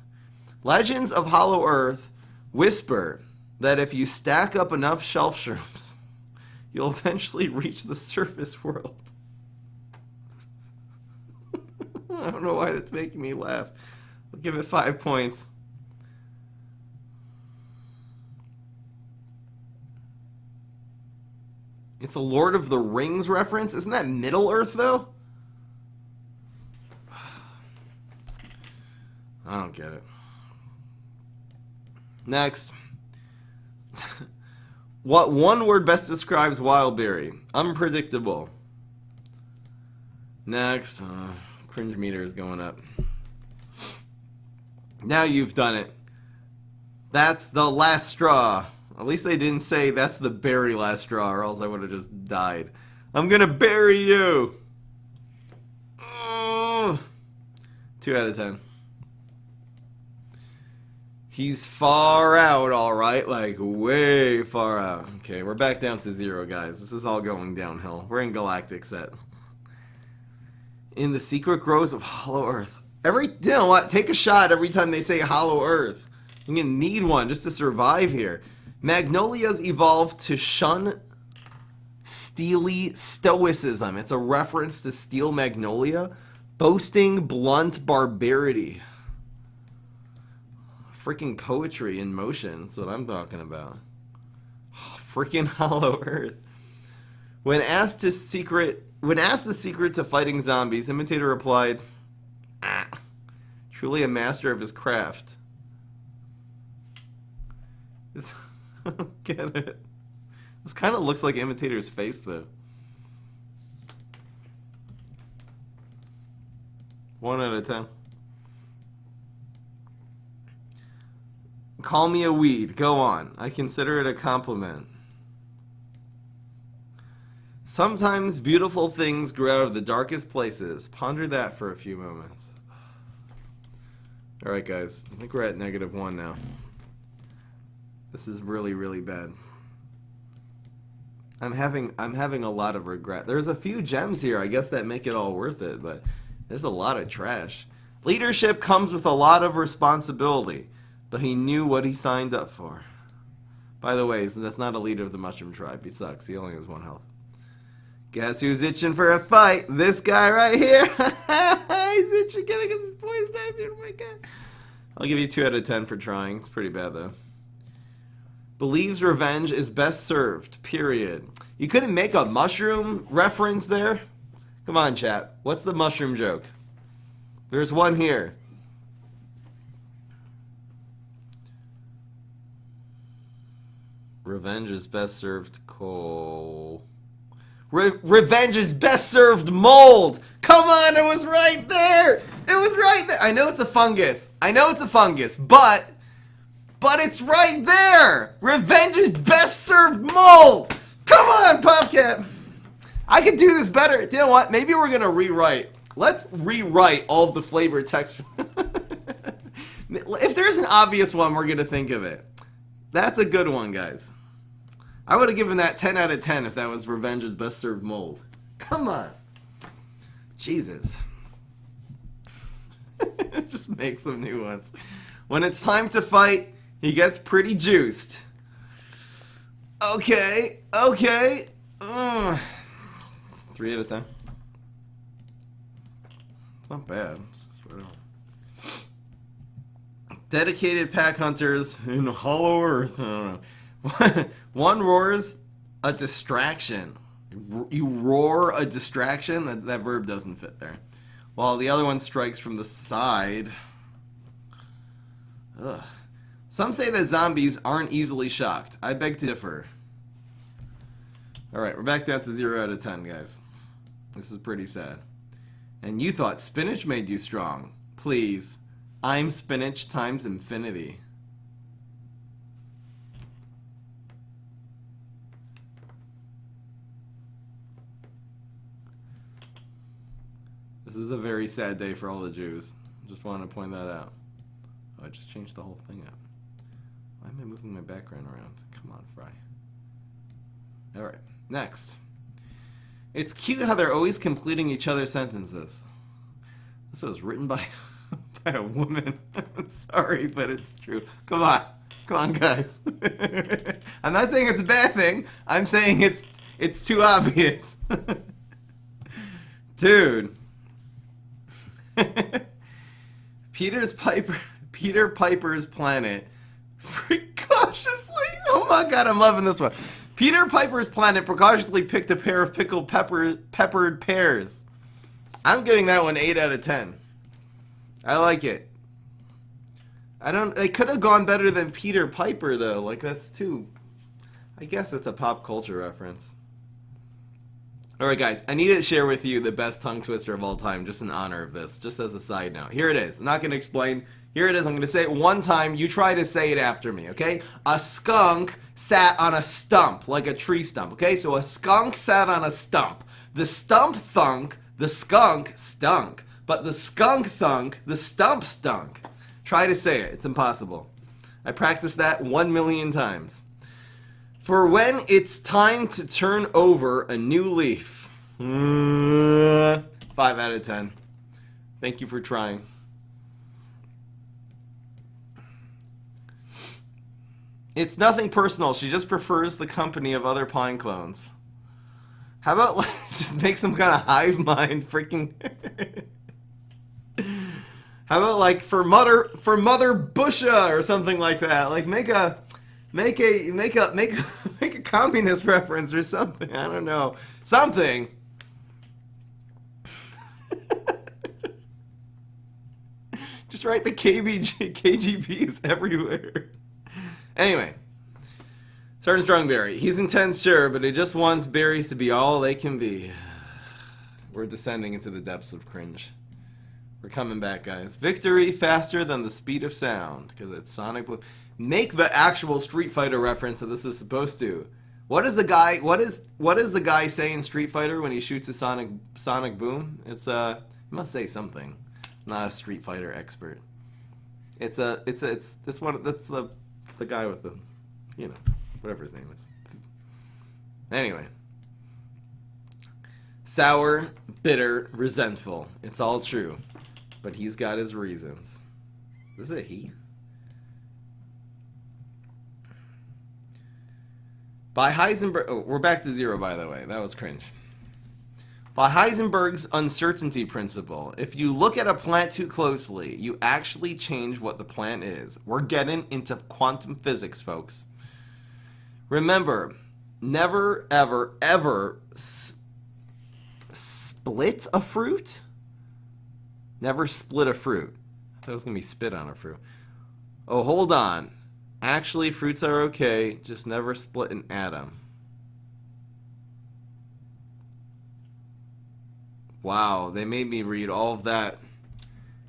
Legends of Hollow Earth whisper that if you stack up enough shelf shrooms, you'll eventually reach the surface world. I don't know why that's making me laugh. I'll give it 5 points. It's a Lord of the Rings reference? Isn't that Middle Earth, though? I don't get it. Next. What one word best describes Wildberry? Unpredictable. Next. Cringe meter is going up. Now you've done it. That's the last straw. At least they didn't say that's the berry last straw, or else I would have just died. I'm gonna bury you. Oh. 2 out of 10. He's far out, alright. Like, way far out. Okay, we're back down to 0, guys. This is all going downhill. We're in Galactic set. In the secret groves of Hollow Earth. You know what? Take a shot every time they say Hollow Earth. You're gonna need one just to survive here. Magnolias evolved to shun steely stoicism. It's a reference to Steel Magnolia, boasting blunt barbarity. Freaking poetry in motion. That's what I'm talking about. Oh, freaking Hollow Earth. When asked the secret to fighting zombies, Imitator replied, truly a master of his craft. I don't get it. This kind of looks like Imitator's face, though. 1 out of 10. Call me a weed. Go on. I consider it a compliment. Sometimes beautiful things grow out of the darkest places. Ponder that for a few moments. Alright, guys. I think we're at -1 now. This is really, really bad. I'm having a lot of regret. There's a few gems here, I guess, that make it all worth it, but there's a lot of trash. Leadership comes with a lot of responsibility, but he knew what he signed up for. By the way, that's not a leader of the Mushroom Tribe. He sucks. He only has 1 health. Guess who's itching for a fight? This guy right here. He's itching, getting his poison ivy. Oh my god. I'll give you 2 out of 10 for trying. It's pretty bad, though. Believes revenge is best served, period. You couldn't make a mushroom reference there? Come on, chat. What's the mushroom joke? There's one here. Revenge is best served cold. Revenge is best served mold. Come on, it was right there. It was right there. I know it's a fungus. But it's right there. Revenge is best served mold. Come on, Popcat. I could do this better. You know what? Maybe we're gonna rewrite. Let's rewrite all of the flavor text. If there's an obvious one, we're gonna think of it. That's a good one, guys. I would have given that 10 out of 10 if that was Revenge's best served mold. Come on. Jesus. Just make some new ones. When it's time to fight, he gets pretty juiced. Okay. 3 out of 10. Not bad. Just right on. Dedicated pack hunters in Hollow Earth. I don't know. One roars a distraction. You roar a distraction? That verb doesn't fit there. While the other one strikes from the side. Ugh. Some say that zombies aren't easily shocked. I beg to differ. Alright, we're back down to 0 out of 10, guys. This is pretty sad. And you thought spinach made you strong. Please. I'm spinach times infinity. This is a very sad day for all the Jews. Just wanted to point that out. Oh, I just changed the whole thing up. Why am I moving my background around? Come on, Fry. Alright, next. It's cute how they're always completing each other's sentences. This was written by, by a woman. I'm sorry, but it's true. Come on, guys. I'm not saying it's a bad thing. I'm saying it's too obvious. Dude. Peter Piper's planet precautiously. Oh my god, I'm loving this one. Peter Piper's planet precautiously picked a pair of pickled peppered pears. I'm giving that one 8 out of 10. I like it. It could have gone better than Peter Piper though. Like that's too. I guess it's a pop culture reference. Alright guys, I need to share with you the best tongue twister of all time, just in honor of this, just as a side note. Here it is. I'm not going to explain. Here it is. I'm going to say it one time. You try to say it after me, okay? A skunk sat on a stump, like a tree stump, okay? So a skunk sat on a stump. The stump thunk, the skunk stunk. But the skunk thunk, the stump stunk. Try to say it. It's impossible. I practiced that 1,000,000 times. For when it's time to turn over a new leaf. 5 out of 10. Thank you for trying. It's nothing personal. She just prefers the company of other pine clones. How about like just make some kind of hive mind freaking... How about like for Mother Busha or something like that? Like make a communist reference or something. I don't know. Something. Just write the KGB is everywhere. Anyway. Sergeant Strongberry. He's intense, sure, but he just wants berries to be all they can be. We're descending into the depths of cringe. We're coming back, guys. Victory faster than the speed of sound, because it's Sonic Blue. Make the actual Street Fighter reference that this is supposed to. What is the guy? What is the guy say in Street Fighter when he shoots a sonic boom? It's he must say something. I'm not a Street Fighter expert. It's this one. That's the guy with the, you know, whatever his name is. Anyway. Sour, bitter, resentful. It's all true. But he's got his reasons. Is this a he? By Heisenberg... Oh, we're back to 0, by the way. That was cringe. By Heisenberg's uncertainty principle, if you look at a plant too closely, you actually change what the plant is. We're getting into quantum physics, folks. Remember, never, ever, ever split a fruit? Never split a fruit. I thought it was going to be spit on a fruit. Oh, hold on. Actually, fruits are okay. Just never split an atom. Wow, they made me read all of that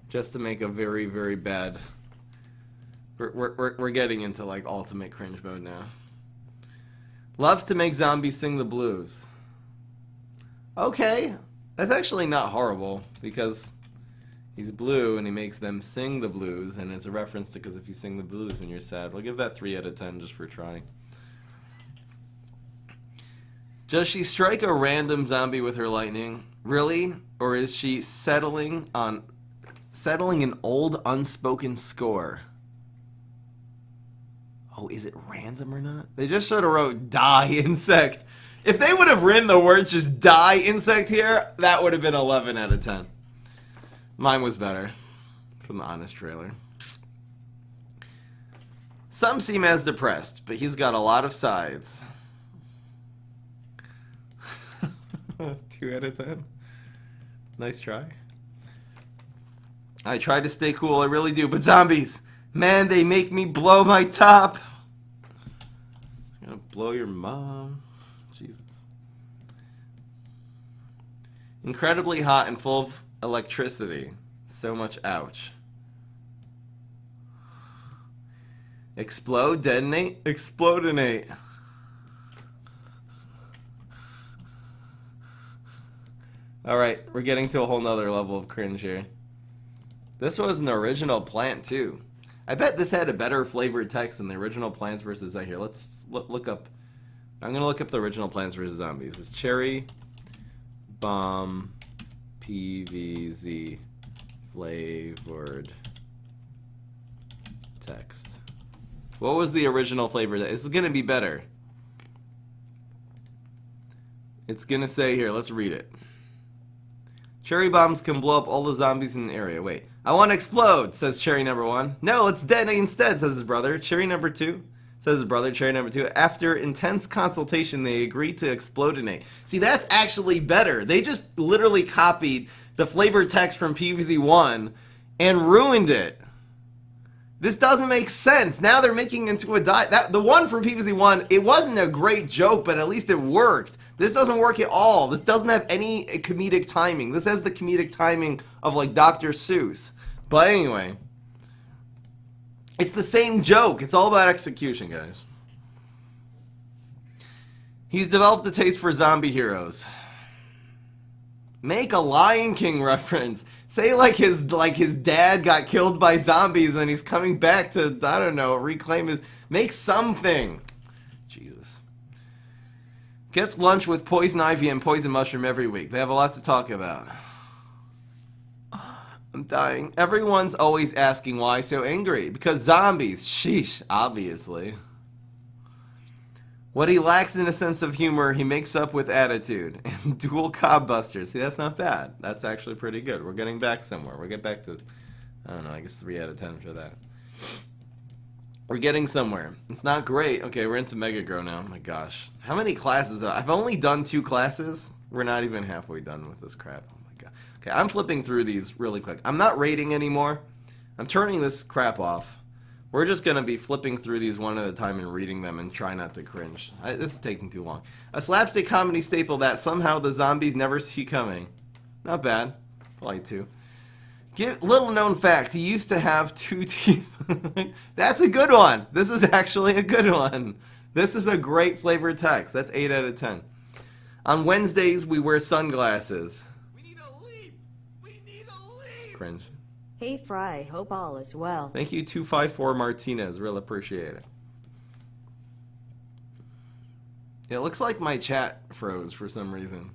just to make a very, very bad... We're getting into, like, ultimate cringe mode now. Loves to make zombies sing the blues. Okay. That's actually not horrible, because he's blue and he makes them sing the blues, and it's a reference to because if you sing the blues and you're sad. We'll give that 3 out of 10 just for trying. Does she strike a random zombie with her lightning? Really? Or is she settling an old unspoken score? Oh, is it random or not? They just sort of wrote die insect. If they would have written the words just die insect here, that would have been 11 out of 10. Mine was better from the Honest trailer. Some seem as depressed, but he's got a lot of sides. 2 out of 10. Nice try. I try to stay cool, I really do, but zombies, man, they make me blow my top. I'm gonna blow your mom. Jesus. Incredibly hot and full of electricity. So much ouch. Explode, detonate, explodinate. Alright, we're getting to a whole nother level of cringe here. This was an original plant too. I bet this had a better flavored text than the original Plants vs. Zombies. Here, let's look up. I'm gonna look up the original Plants vs. Zombies. It's Cherry Bomb PVZ flavored text. What was the original flavor? This is gonna be better. It's gonna say here. Let's read it. Cherry bombs can blow up all the zombies in the area. Wait. I want to explode, says Cherry number 1. No, let's detonate instead, says his brother. Cherry number 2, says his brother. Cherry number 2. After intense consultation, they agreed to explodinate. See, that's actually better. They just literally copied the flavored text from PVZ1 and ruined it. This doesn't make sense. Now they're making into a the one from PVZ1, it wasn't a great joke, but at least it worked. This doesn't work at all. This doesn't have any comedic timing. This has the comedic timing of like Dr. Seuss. But anyway, it's the same joke. It's all about execution, guys. He's developed a taste for zombie heroes. Make a Lion King reference. Say like his dad got killed by zombies and he's coming back to, I don't know, reclaim his... Make something. Jesus. Gets lunch with poison ivy and poison mushroom every week. They have a lot to talk about. I'm dying. Everyone's always asking why so angry. Because zombies. Sheesh, obviously. What he lacks in a sense of humor, he makes up with attitude. And dual cob busters. See, that's not bad. That's actually pretty good. We're getting back somewhere. We'll get back to, I don't know, I guess 3 out of 10 for that. We're getting somewhere. It's not great. Okay, we're into Mega Grow now. Oh my gosh. How many classes? I've only done 2 classes. We're not even halfway done with this crap. Oh my god. Okay, I'm flipping through these really quick. I'm not rating anymore. I'm turning this crap off. We're just going to be flipping through these one at a time and reading them and try not to cringe. This is taking too long. A slapstick comedy staple that somehow the zombies never see coming. Not bad. Probably 2. Little known fact, he used to have 2 teeth. That's a good one. This is actually a good one. This is a great flavored text. That's 8 out of 10. On Wednesdays, we wear sunglasses. We need a leap. We need a leap. Cringe. Hey Fry, hope all is well. Thank you, 254 Martinez. Real appreciate it. It looks like my chat froze for some reason.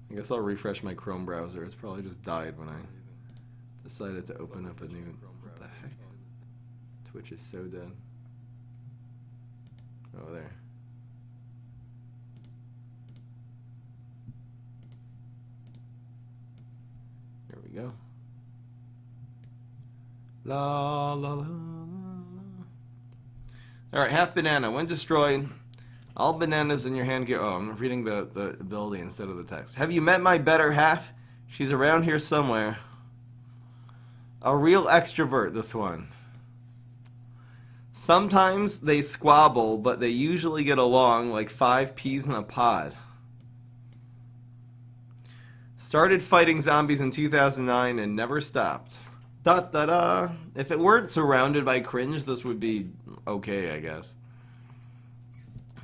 I guess I'll refresh my Chrome browser. It's probably just died when I decided to open up a new... What the heck? Twitch is so dead. Oh, there. There we go. La la la la. Alright, half banana. When destroyed, all bananas in your hand get... Oh, I'm reading the ability instead of the text. Have you met my better half? She's around here somewhere. A real extrovert, this one. Sometimes they squabble, but they usually get along like 5 peas in a pod. Started fighting zombies in 2009 and never stopped. Da da da. If it weren't surrounded by cringe, this would be okay, I guess.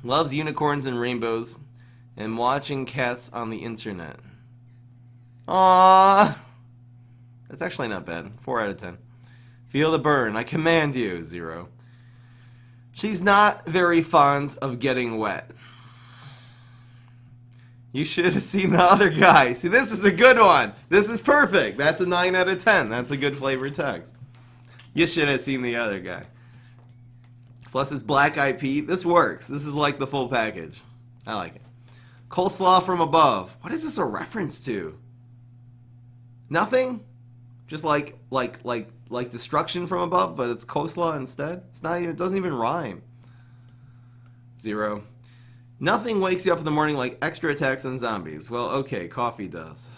Loves unicorns and rainbows and watching cats on the internet. Aww. That's actually not bad. 4 out of 10. Feel the burn. I command you. 0. She's not very fond of getting wet. You should have seen the other guy. See, this is a good one. This is perfect. That's a 9 out of 10. That's a good flavored text. You should have seen the other guy. Plus his black eyed Pete. This works. This is like the full package. I like it. Coleslaw from above. What is this a reference to? Nothing? Just like destruction from above, but it's coleslaw instead? It's not even, it doesn't even rhyme. 0. Nothing wakes you up in the morning like extra attacks on zombies. Well, okay, coffee does.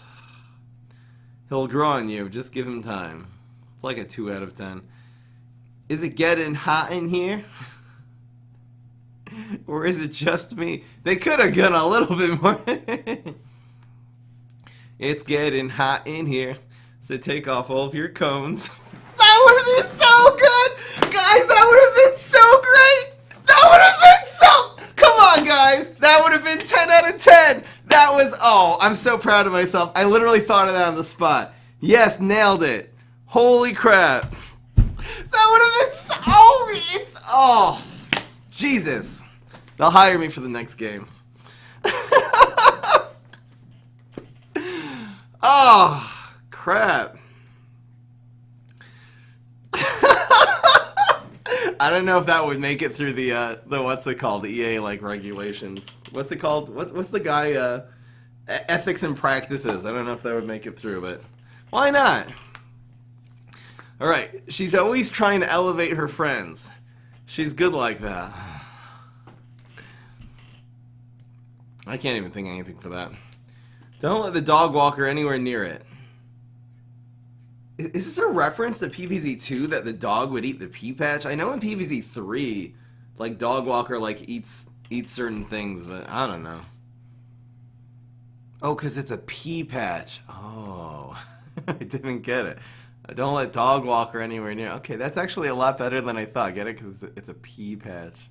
He'll grow on you. Just give him time. It's like a 2 out of 10. Is it getting hot in here? Or is it just me? They could have gone a little bit more. It's getting hot in here. So take off all of your cones. That would have been so good! Guys, that would have been so great! That would have been so... Come on, guys! That would have been 10 out of 10! That was... Oh, I'm so proud of myself. I literally thought of that on the spot. Yes, nailed it. Holy crap. That would have been so... Oh, Jesus. They'll hire me for the next game. Oh... Crap. I don't know if that would make it through the what's it called, the EA like regulations. What's it called? What's the guy ethics and practices? I don't know if that would make it through, but why not? All right, she's always trying to elevate her friends. She's good like that. I can't even think of anything for that. Don't let the dog walker anywhere near it. Is this a reference to PvZ 2 that the dog would eat the pea patch? I know in PvZ 3, like dog walker like eats certain things, but I don't know. Oh, because it's a pea patch. Oh, I didn't get it. Don't let dog walker anywhere near. Okay, that's actually a lot better than I thought. Get it? Because it's a pea patch.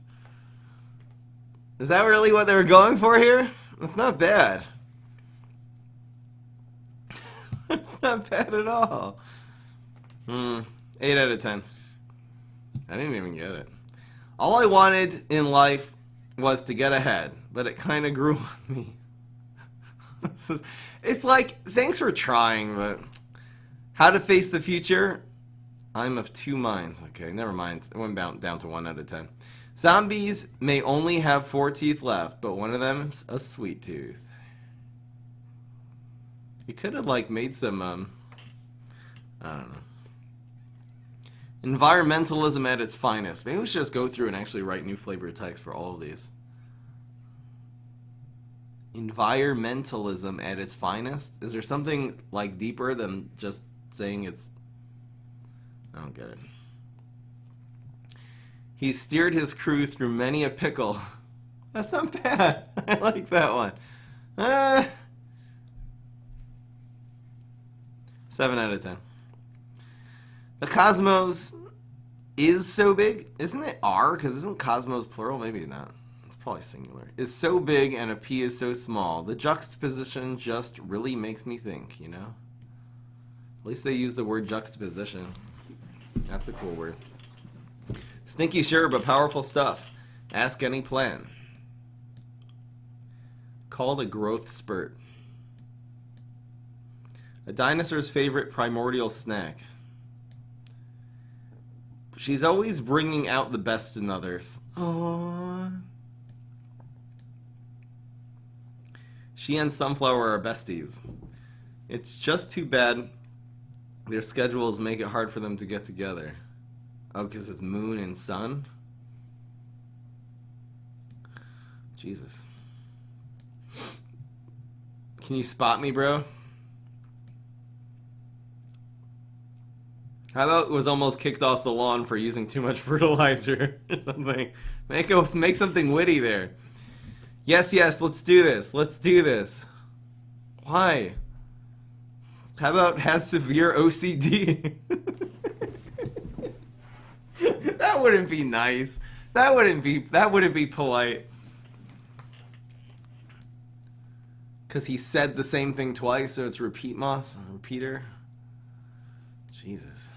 Is that really what they were going for here? That's not bad. It's not bad at all. 8 out of 10. I didn't even get it. All I wanted in life was to get ahead, but it kind of grew on me. It's like, thanks for trying, but how to face the future? I'm of 2 minds. Okay, never mind. It went down to 1 out of 10. Zombies may only have 4 teeth left, but one of them's a sweet tooth. You could have like made some I don't know. Environmentalism at its finest. Maybe we should just go through and actually write new flavored text for all of these. Environmentalism at its finest? Is there something like deeper than just saying it's... I don't get it. He steered his crew through many a pickle. That's not bad. I like that one. 7 out of 10. The cosmos is so big. Isn't it R? Because isn't cosmos plural? Maybe not. It's probably singular. Is so big and a P is so small. The juxtaposition just really makes me think, you know? At least they use the word juxtaposition. That's a cool word. Stinky sure, but powerful stuff. Ask any plan. Called a growth spurt. A dinosaur's favorite primordial snack. She's always bringing out the best in others. Aww. She and Sunflower are besties. It's just too bad their schedules make it hard for them to get together. Oh, because it's moon and sun? Jesus. Can you spot me, bro? How about was almost kicked off the lawn for using too much fertilizer or something? Make something witty there. Yes, let's do this. Let's do this. Why? How about has severe OCD? That wouldn't be nice. That wouldn't be polite. Cause he said the same thing twice, so it's repeater. Jesus.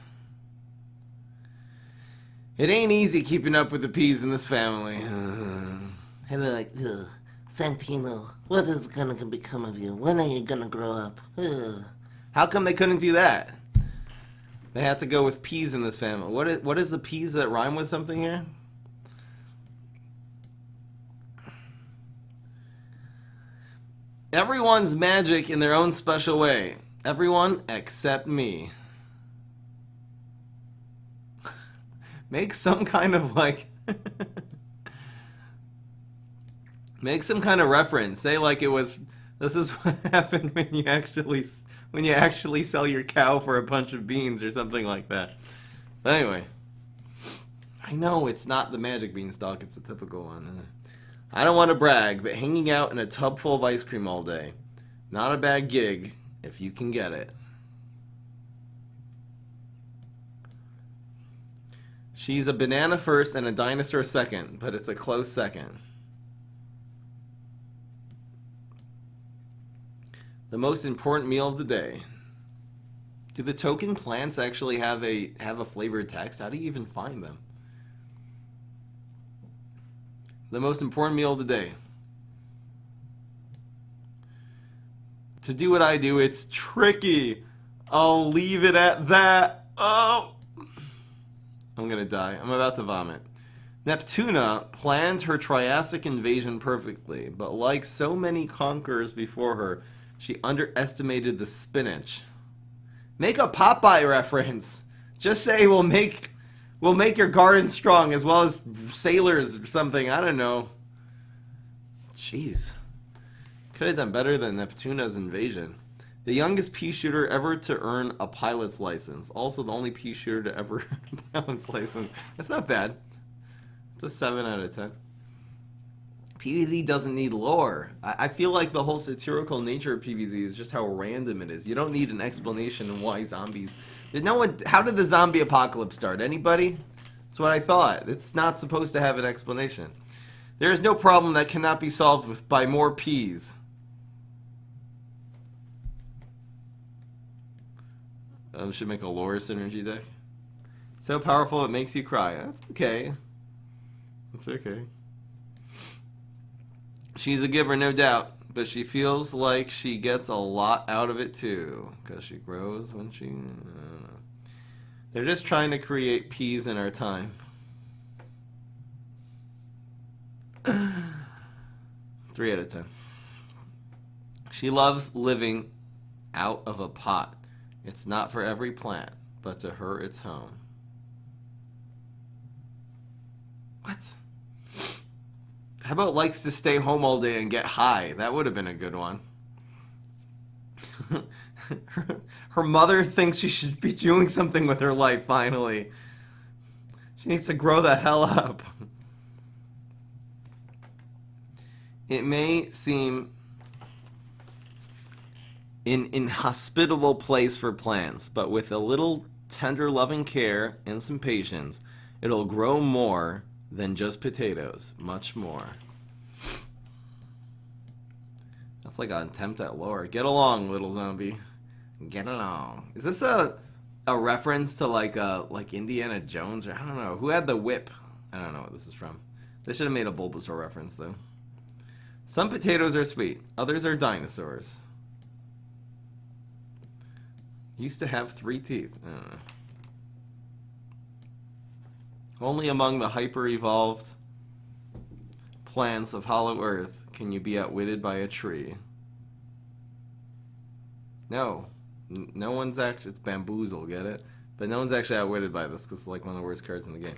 It ain't easy keeping up with the peas in this family. And they're like, ugh, Santino, what is gonna become of you? When are you gonna grow up? Ugh. How come they couldn't do that? They had to go with peas in this family. What is the peas that rhyme with something here? Everyone's magic in their own special way. Everyone except me. Make some kind of like make some kind of reference. Say like it was this is what happened when you actually sell your cow for a bunch of beans or something like that. But anyway, I know it's not the magic beanstalk, it's a typical one. I don't want to brag, but hanging out in a tub full of ice cream all day, not a bad gig if you can get it. She's a banana first and a dinosaur second, but it's a close second. The most important meal of the day. Do the token plants actually have a flavored text? How do you even find them? The most important meal of the day. To do what I do, it's tricky. I'll leave it at that. Oh! I'm gonna die. I'm about to vomit. Neptuna planned her Triassic invasion perfectly, but like so many conquerors before her, she underestimated the spinach. Make a Popeye reference. Just say we'll make your garden strong, as well as sailors or something. I don't know. Jeez. Could have done better than Neptuna's invasion. The youngest pea shooter ever to earn a pilot's license. Also the only pea shooter to ever earn a pilot's license. That's not bad. It's a 7 out of 10. PvZ doesn't need lore. I feel like the whole satirical nature of PvZ is just how random it is. You don't need an explanation on why zombies... How did the zombie apocalypse start? Anybody? That's what I thought. It's not supposed to have an explanation. There is no problem that cannot be solved by more peas. We should make a lore synergy deck. So powerful it makes you cry. That's okay. That's okay. She's a giver, no doubt, but she feels like she gets a lot out of it too, because she grows when she... I don't know. They're just trying to create peas in our time. 3 out of 10. She loves living out of a pot. It's not for every plant, but to her it's home. What? How about likes to stay home all day and get high? That would have been a good one. Her mother thinks she should be doing something with her life, finally. She needs to grow the hell up. It may seem an inhospitable place for plants, but with a little tender loving care and some patience, it'll grow more than just potatoes. Much more. That's like an attempt at lore. Get along, little zombie. Get along. Is this a reference to like Indiana Jones, or I don't know. Who had the whip? I don't know what this is from. They should have made a Bulbasaur reference though. Some potatoes are sweet. Others are dinosaurs. Used to have 3 teeth. I don't know. Only among the hyper-evolved plants of Hollow Earth can you be outwitted by a tree. No. No one's actually... It's bamboozle, get it? But no one's actually outwitted by this, because it's like one of the worst cards in the game.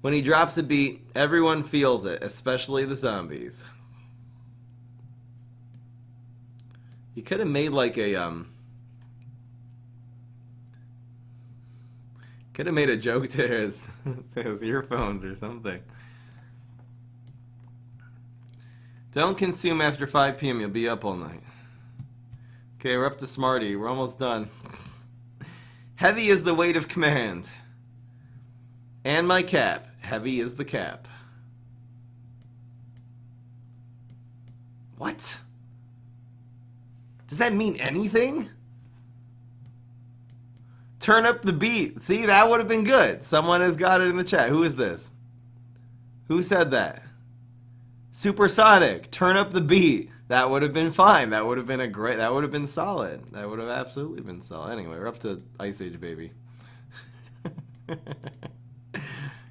When he drops a beat, everyone feels it, especially the zombies. You could have made like a... Could have made a joke to his earphones or something. Don't consume after 5 p.m. You'll be up all night. Okay, we're up to Smarty. We're almost done. Heavy is the weight of command. And my cap. Heavy is the cap. What? Does that mean anything? Turn up the beat. See, that would have been good. Someone has got it in the chat. Who is this? Who said that? Supersonic. Turn up the beat. That would have been fine. That would have been that would have been solid. That would have absolutely been solid. Anyway, we're up to Ice Age, baby.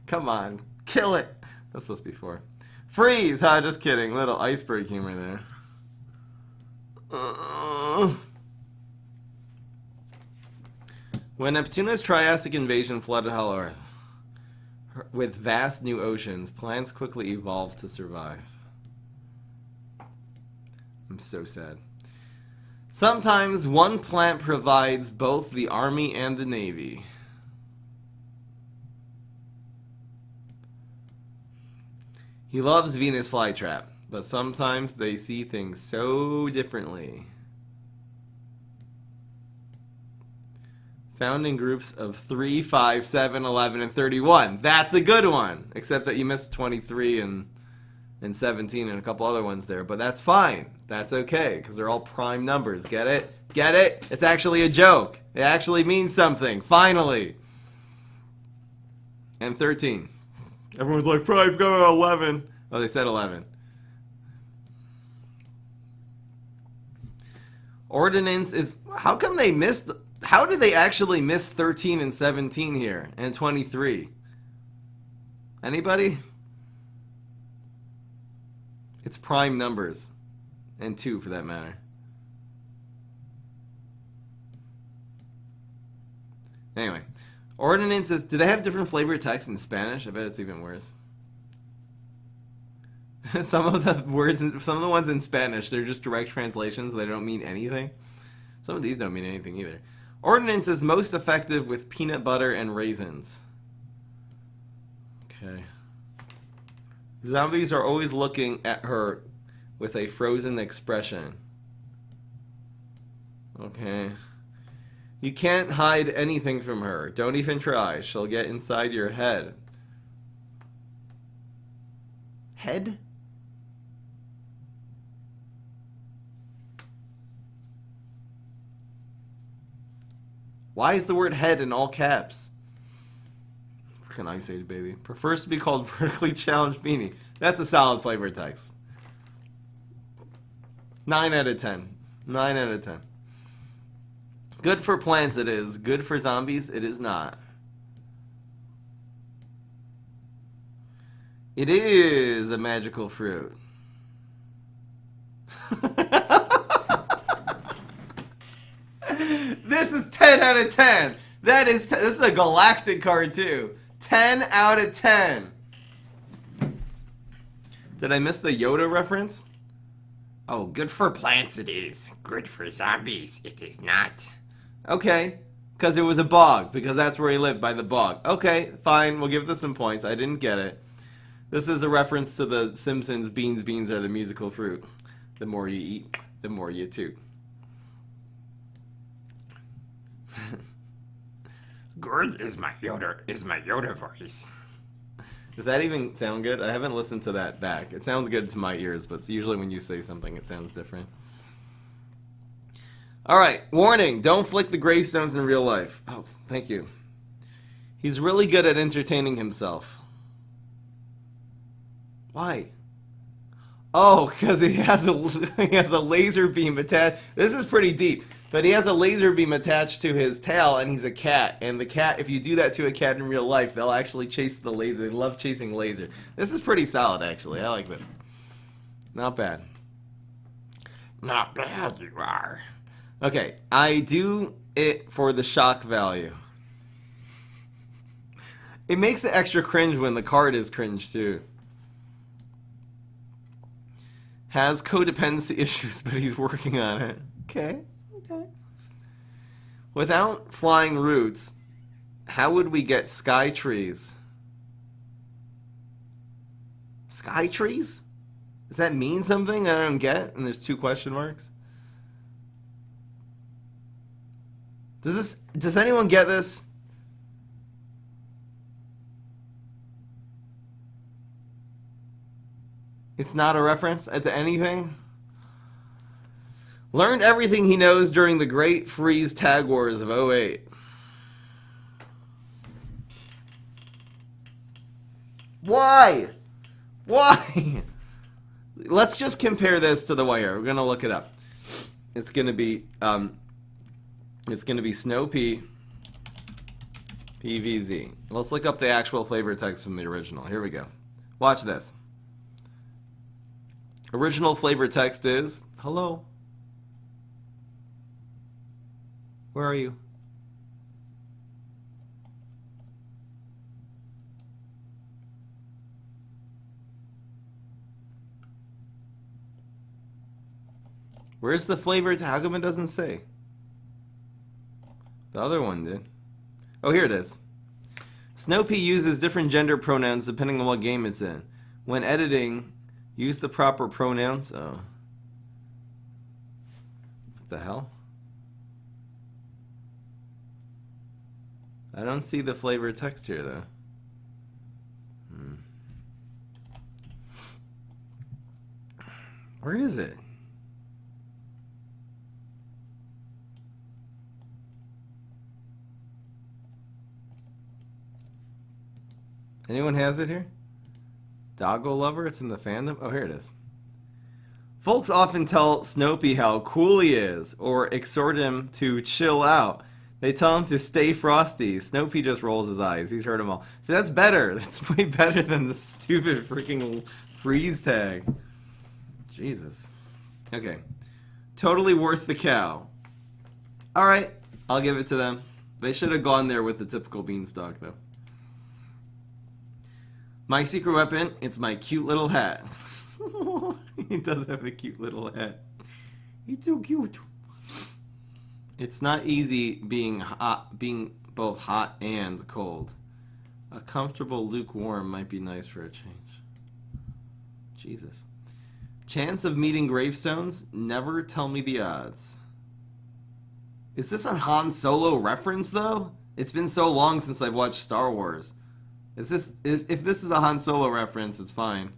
Come on. Kill it. That's supposed to be 4. Freeze. Ha, just kidding. Little iceberg humor there. When Neptune's Triassic invasion flooded Hollow Earth with vast new oceans, plants quickly evolved to survive. I'm so sad. Sometimes one plant provides both the army and the navy. He loves Venus flytrap, but sometimes they see things so differently. Found in groups of 3, 5, 7, 11, and 31. That's a good one. Except that you missed 23 and 17 and a couple other ones there. But that's fine. That's okay, because they're all prime numbers. Get it? Get it? It's actually a joke. It actually means something. Finally. And 13. Everyone's like, 5, go 11. Oh, they said 11. Ordnance is... How come they missed... How did they actually miss 13 and 17 here? And 23? Anybody? It's prime numbers. And 2 for that matter. Anyway. Ordnance is... Do they have different flavored text in Spanish? I bet it's even worse. Some of the ones in Spanish, they're just direct translations. They don't mean anything. Some of these don't mean anything either. Ordnance is most effective with peanut butter and raisins. Okay. Zombies are always looking at her with a frozen expression. Okay. You can't hide anything from her. Don't even try. She'll get inside your head. Head? Why is the word head in all caps? Freaking Ice Age, baby. Prefers to be called vertically challenged beanie. That's a solid flavor text. 9 out of 10. 9 out of 10. Good for plants it is. Good for zombies it is not. It is a magical fruit. This is 10 out of 10. This is a galactic card too. 10 out of 10. Did I miss the Yoda reference? Oh, good for plants it is. Good for zombies it is not. Okay. Because it was a bog. Because that's where he lived, by the bog. Okay, fine. We'll give this some points. I didn't get it. This is a reference to the Simpsons, beans, beans are the musical fruit. The more you eat, the more you toot. Good is my Yoda voice. Does that even sound good? I haven't listened to that back. It sounds good to my ears, but usually when you say something, it sounds different. Alright, warning. Don't flick the gravestones in real life. Oh, thank you. He's really good at entertaining himself. Why? Oh, because he has a laser beam attached. This is pretty deep. But he has a laser beam attached to his tail, and he's a cat. And the cat, if you do that to a cat in real life, they'll actually chase the laser. They love chasing laser. This is pretty solid, actually. I like this. Not bad. Not bad, you are. Okay, I do it for the shock value. It makes it extra cringe when the card is cringe, too. Has codependency issues, but he's working on it. Okay. Okay. Without flying roots, how would we get sky trees? Sky trees? Does that mean something I don't get? And there's 2 question marks. Does anyone get this? It's not a reference to anything? Learned everything he knows during the Great Freeze Tag Wars of '08. Why? Why? Let's just compare this to the wire. We're gonna look it up. It's gonna be Snow P PVZ. Let's look up the actual flavor text from the original. Here we go. Watch this. Original flavor text is, hello. Where are you? Where's the flavor? How come it doesn't say? The other one did. Oh, here it is. Snowpea uses different gender pronouns depending on what game it's in. When editing, use the proper pronouns. Oh. What the hell? I don't see the flavor text here, though. Where is it? Anyone has it here? Doggo Lover? It's in the fandom? Oh, here it is. Folks often tell Snopey how cool he is, or exhort him to chill out. They tell him to stay frosty. Snopey just rolls his eyes. He's heard them all. So that's better. That's way better than the stupid freaking freeze tag. Jesus. Okay. Totally worth the cow. Alright. I'll give it to them. They should have gone there with the typical beanstalk, though. My secret weapon, it's my cute little hat. He does have a cute little hat. He's so cute. It's not easy being both hot and cold. A comfortable lukewarm might be nice for a change. Jesus. Chance of meeting gravestones? Never tell me the odds. Is this a Han Solo reference, though? It's been so long since I've watched Star Wars. If this is a Han Solo reference, it's fine.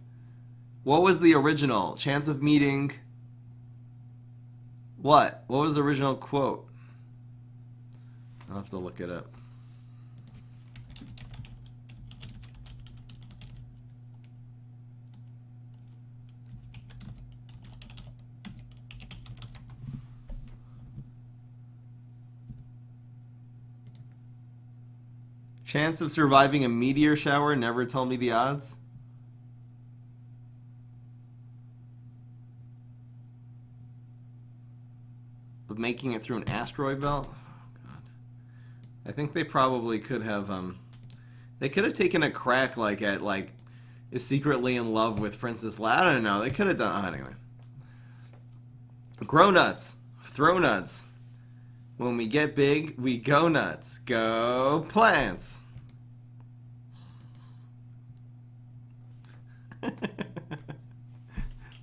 What was the original? Chance of meeting... What? What was the original quote? I'll have to look it up. Chance of surviving a meteor shower, never tell me the odds. Of making it through an asteroid belt? Oh, God. I think they probably could have, they could have taken a crack, is secretly in love with Princess Leia. I don't know. They could have done, anyway. Grow nuts. Throw nuts. When we get big, we go nuts. Go plants.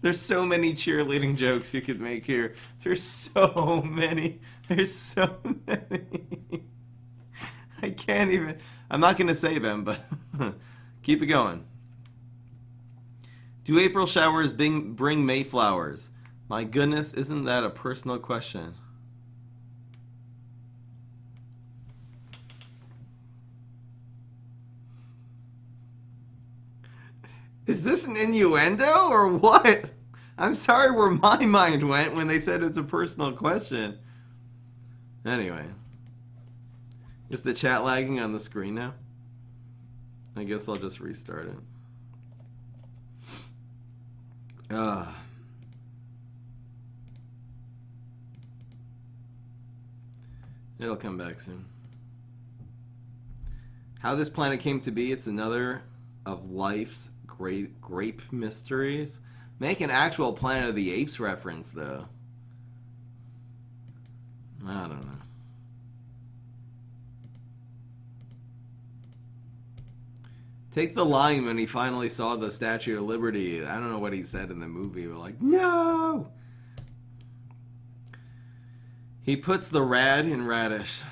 There's so many cheerleading jokes you could make here. There's so many. There's so many. I can't even. I'm not going to say them, but keep it going. Do April showers bring Mayflowers? My goodness, isn't that a personal question? Is this an innuendo or what? I'm sorry where my mind went when they said it's a personal question. Anyway. Is the chat lagging on the screen now? I guess I'll just restart it. It'll come back soon. How this planet came to be, it's another of life's great grape mysteries. Make an actual Planet of the Apes reference, though. I don't know. Take the line when he finally saw the Statue of Liberty. I don't know what he said in the movie, but like, no! He puts the rad in radish.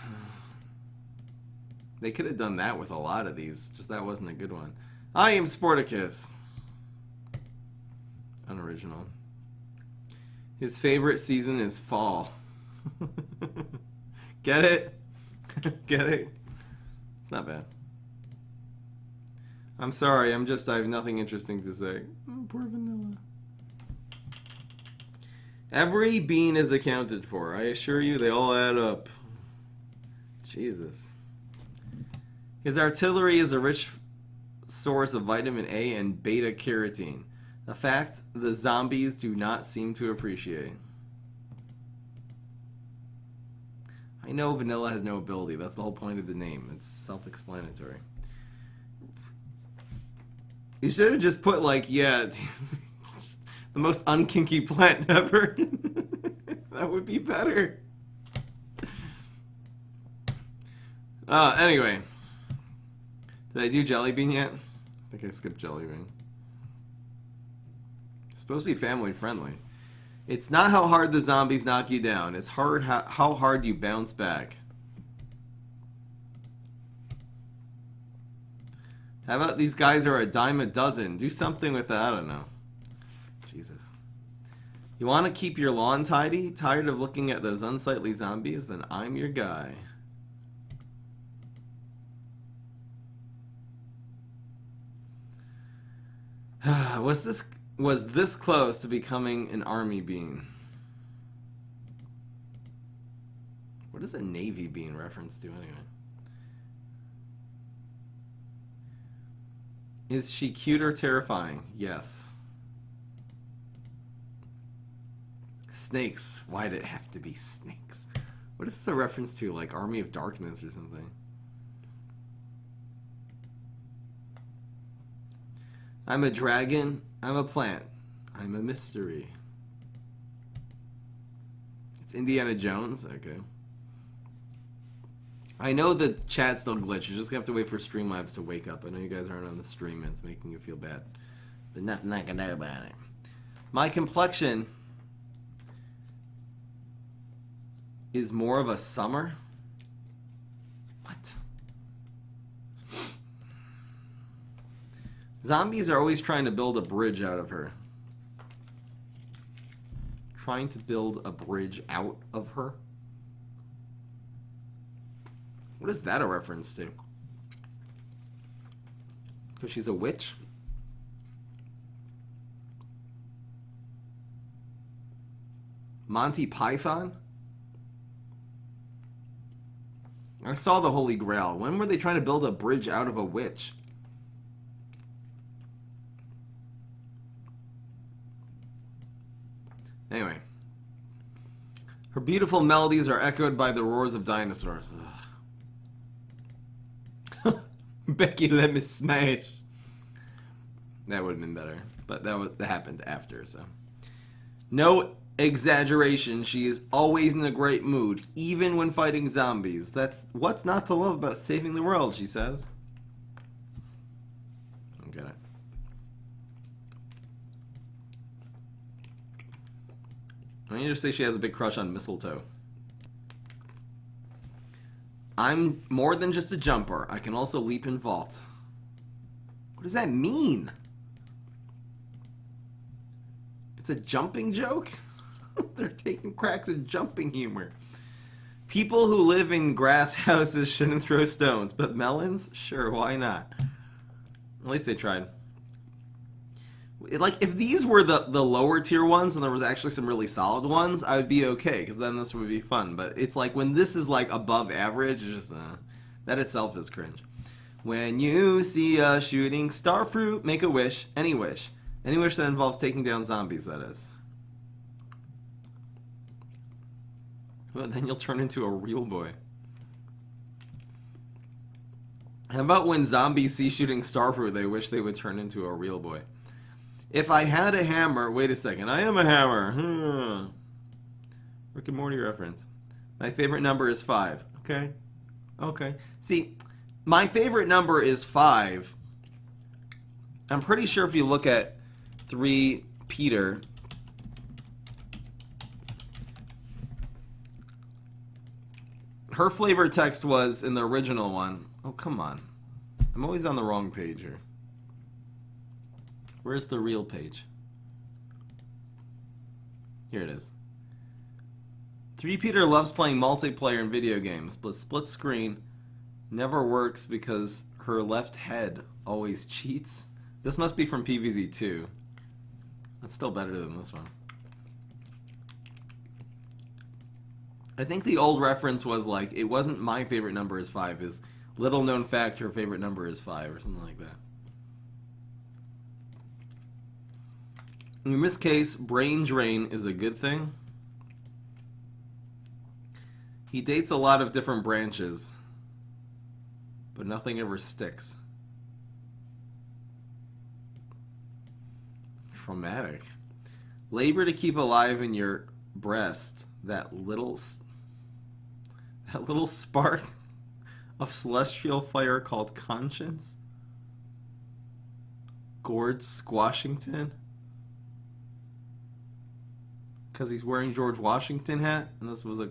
They could have done that with a lot of these, just that wasn't a good one. I am Sporticus. Unoriginal. His favorite season is fall. Get it? Get it? It's not bad. I'm sorry, I have nothing interesting to say. Oh, poor Vanilla. Every bean is accounted for. I assure you they all add up. Jesus. His artillery is a rich source of vitamin A and beta carotene. A fact the zombies do not seem to appreciate. I know Vanilla has no ability. That's the whole point of the name. It's self-explanatory. You should have just put, like, yeah, the most unkinky plant ever. That would be better. Anyway. Did I do Jelly Bean yet? I think I skipped Jelly Bean. It's supposed to be family friendly. It's not how hard the zombies knock you down. It's how hard you bounce back. How about these guys are a dime a dozen? Do something with that. I don't know. Jesus. You want to keep your lawn tidy? Tired of looking at those unsightly zombies? Then I'm your guy. Was this close to becoming an army bean? What is a navy bean reference to anyway? Is she cute or terrifying? Yes. Snakes. Why did it have to be snakes? What is this a reference to? Like Army of Darkness or something? I'm a dragon. I'm a plant. I'm a mystery. It's Indiana Jones? Okay. I know the chat still glitched. You're just gonna have to wait for Streamlabs to wake up. I know you guys aren't on the stream and it's making you feel bad. But nothing I can do about it. My complexion is more of a summer. What? Zombies are always trying to build a bridge out of her. Trying to build a bridge out of her? What is that a reference to? Because she's a witch? Monty Python? I saw the Holy Grail. When were they trying to build a bridge out of a witch? Anyway. Her beautiful melodies are echoed by the roars of dinosaurs. Becky, let me smash. That would have been better. But that happened after, so. No exaggeration. She is always in a great mood, even when fighting zombies. That's what's not to love about saving the world, she says. I don't get it. I need to say she has a big crush on mistletoe. I'm more than just a jumper. I can also leap and vault. What does that mean? It's a jumping joke? They're taking cracks at jumping humor. People who live in grass houses shouldn't throw stones, but melons? Sure, why not? At least they tried. Like, if these were the lower tier ones and there was actually some really solid ones, I would be okay, because then this would be fun. But it's like, when this is like above average, it's just, that itself is cringe. When you see a shooting star fruit, make a wish. Any wish. Any wish that involves taking down zombies, that is. Well, then you'll turn into a real boy. How about when zombies see shooting star fruit, they wish they would turn into a real boy? If I had a hammer... Wait a second. I am a hammer. Rick and Morty reference. My favorite number is 5. Okay. Okay. See, my favorite number is 5. I'm pretty sure if you look at 3 Peter... Her flavor text was in the original one. Oh, come on. I'm always on the wrong page here. Where's the real page? Here it is. 3 Peter loves playing multiplayer in video games, but split screen never works because her left head always cheats. This must be from PVZ2. That's still better than this one. I think the old reference was like, it wasn't my favorite number is 5, is little known fact her favorite number is 5 or something like that. In this case, brain drain is a good thing. He dates a lot of different branches, but nothing ever sticks. Traumatic. Labor to keep alive in your breast that little spark of celestial fire called conscience. Gord Squashington. Because he's wearing George Washington hat, and this was a...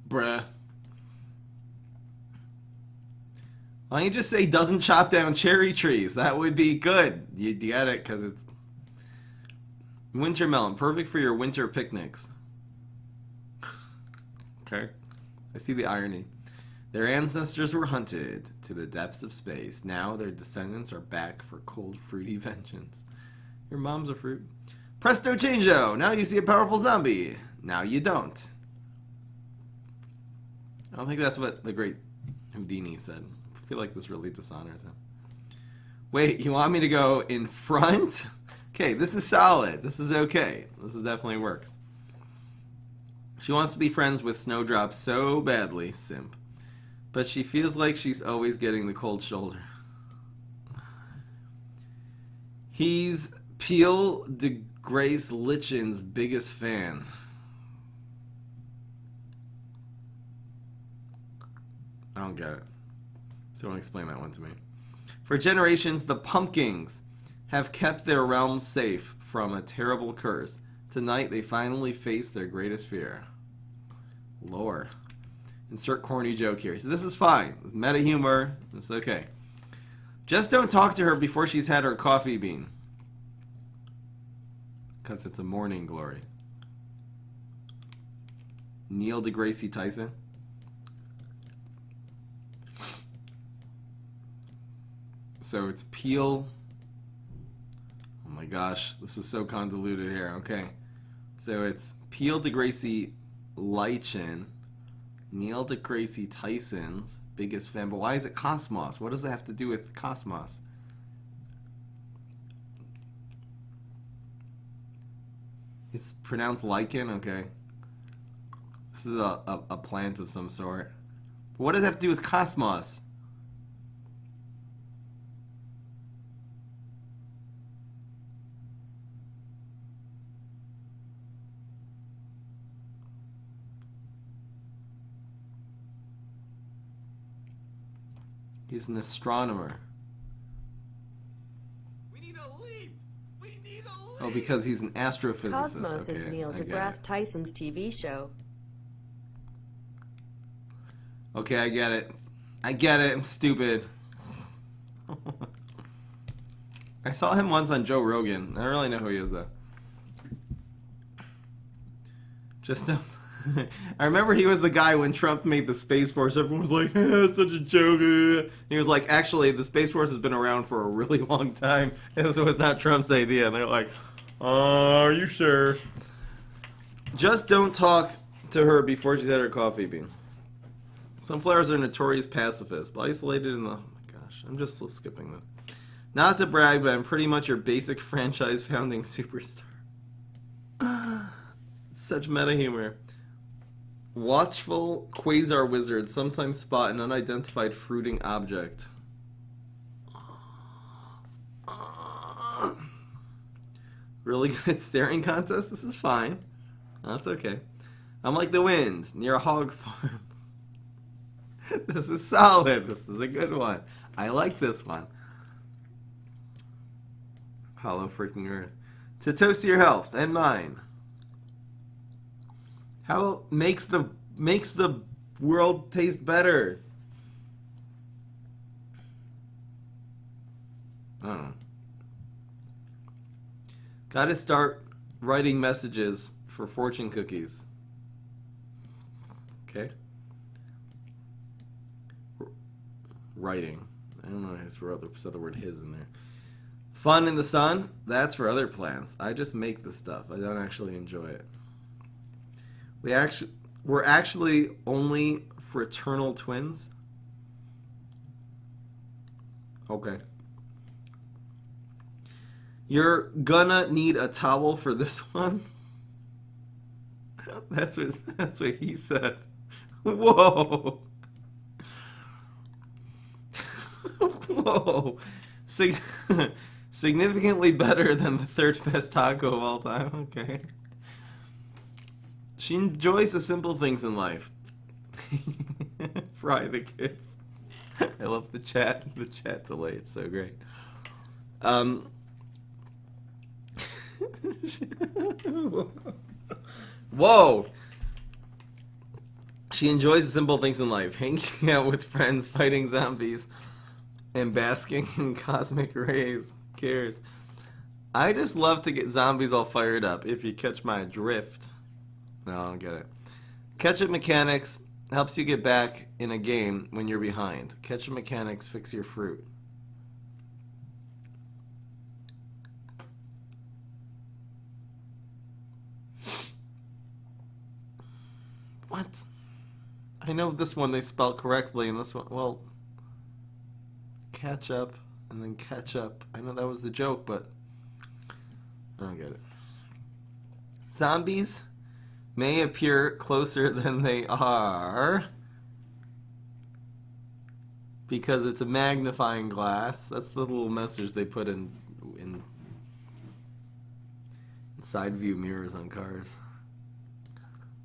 Bruh. Why don't you just say doesn't chop down cherry trees? That would be good. You get it, because it's... Winter melon, perfect for your winter picnics. Okay. I see the irony. Their ancestors were hunted to the depths of space. Now their descendants are back for cold, fruity vengeance. Your mom's a fruit. Presto changeo! Now you see a powerful zombie. Now you don't. I don't think that's what the great Houdini said. I feel like this really dishonors him. Wait, you want me to go in front? Okay, this is solid. This is okay. This is definitely works. She wants to be friends with Snowdrop so badly, simp. But she feels like she's always getting the cold shoulder. He's Peel de Grace Lichen's biggest fan. I don't get it. Someone explain that one to me. For generations, the Pumpkins have kept their realm safe from a terrible curse. Tonight, they finally face their greatest fear. Lore. Insert corny joke here. So this is fine. It's meta humor. It's okay. Just don't talk to her before she's had her coffee bean. Because it's a morning glory. Neil deGrasse Tyson. So it's Peel. Oh my gosh. This is so convoluted here. Okay. So it's Peel deGrasse Lichen. Neil deGrasse Tyson's biggest fan. But why is it Cosmos? What does it have to do with Cosmos? It's pronounced lichen? Okay. This is a plant of some sort. But what does it have to do with Cosmos? He's an astronomer. We need a leap. We need a leap. Oh, because he's an astrophysicist. Cosmos Okay, is Neil I get deGrasse it. Tyson's TV show. Okay, I get it. I get it. I'm stupid. I saw him once on Joe Rogan. I don't really know who he is, though. Just I remember he was the guy when Trump made the Space Force. Everyone was like, it's such a joke. He was like, actually, the Space Force has been around for a really long time. And this was not Trump's idea. And they're like, are you sure? Just don't talk to her before she's had her coffee bean. Sunflowers are notorious pacifists, but isolated in the... Oh my gosh, I'm just skipping this. Not to brag, but I'm pretty much your basic franchise founding superstar. Such meta humor. Watchful quasar wizards sometimes spot an unidentified fruiting object. Really good at staring contest? This is fine. That's okay. I'm like the wind near a hog farm. This is solid. This is a good one. I like this one. Hollow freaking earth. To toast to your health and mine. How makes the world taste better? I don't know. Gotta start writing messages for fortune cookies. Okay. Writing. I don't know his for other said the word his in there. Fun in the sun? That's for other plants. I just make the stuff. I don't actually enjoy it. We're actually only fraternal twins. Okay. You're gonna need a towel for this one. That's what he said. Whoa. Whoa. Significantly better than the third best taco of all time. Okay. She enjoys the simple things in life. Fry the kids. I love the chat. The chat delay. It's so great. Whoa. She enjoys the simple things in life. Hanging out with friends, fighting zombies, and basking in cosmic rays. Who cares? I just love to get zombies all fired up, if you catch my drift. No, I don't get it. Ketchup mechanics helps you get back in a game when you're behind. Ketchup mechanics fix your fruit. What? I know this one they spell correctly, and this one, well, ketchup and then ketchup. I know that was the joke, but I don't get it. Zombies may appear closer than they are because it's a magnifying glass. That's the little message they put in side view mirrors on cars.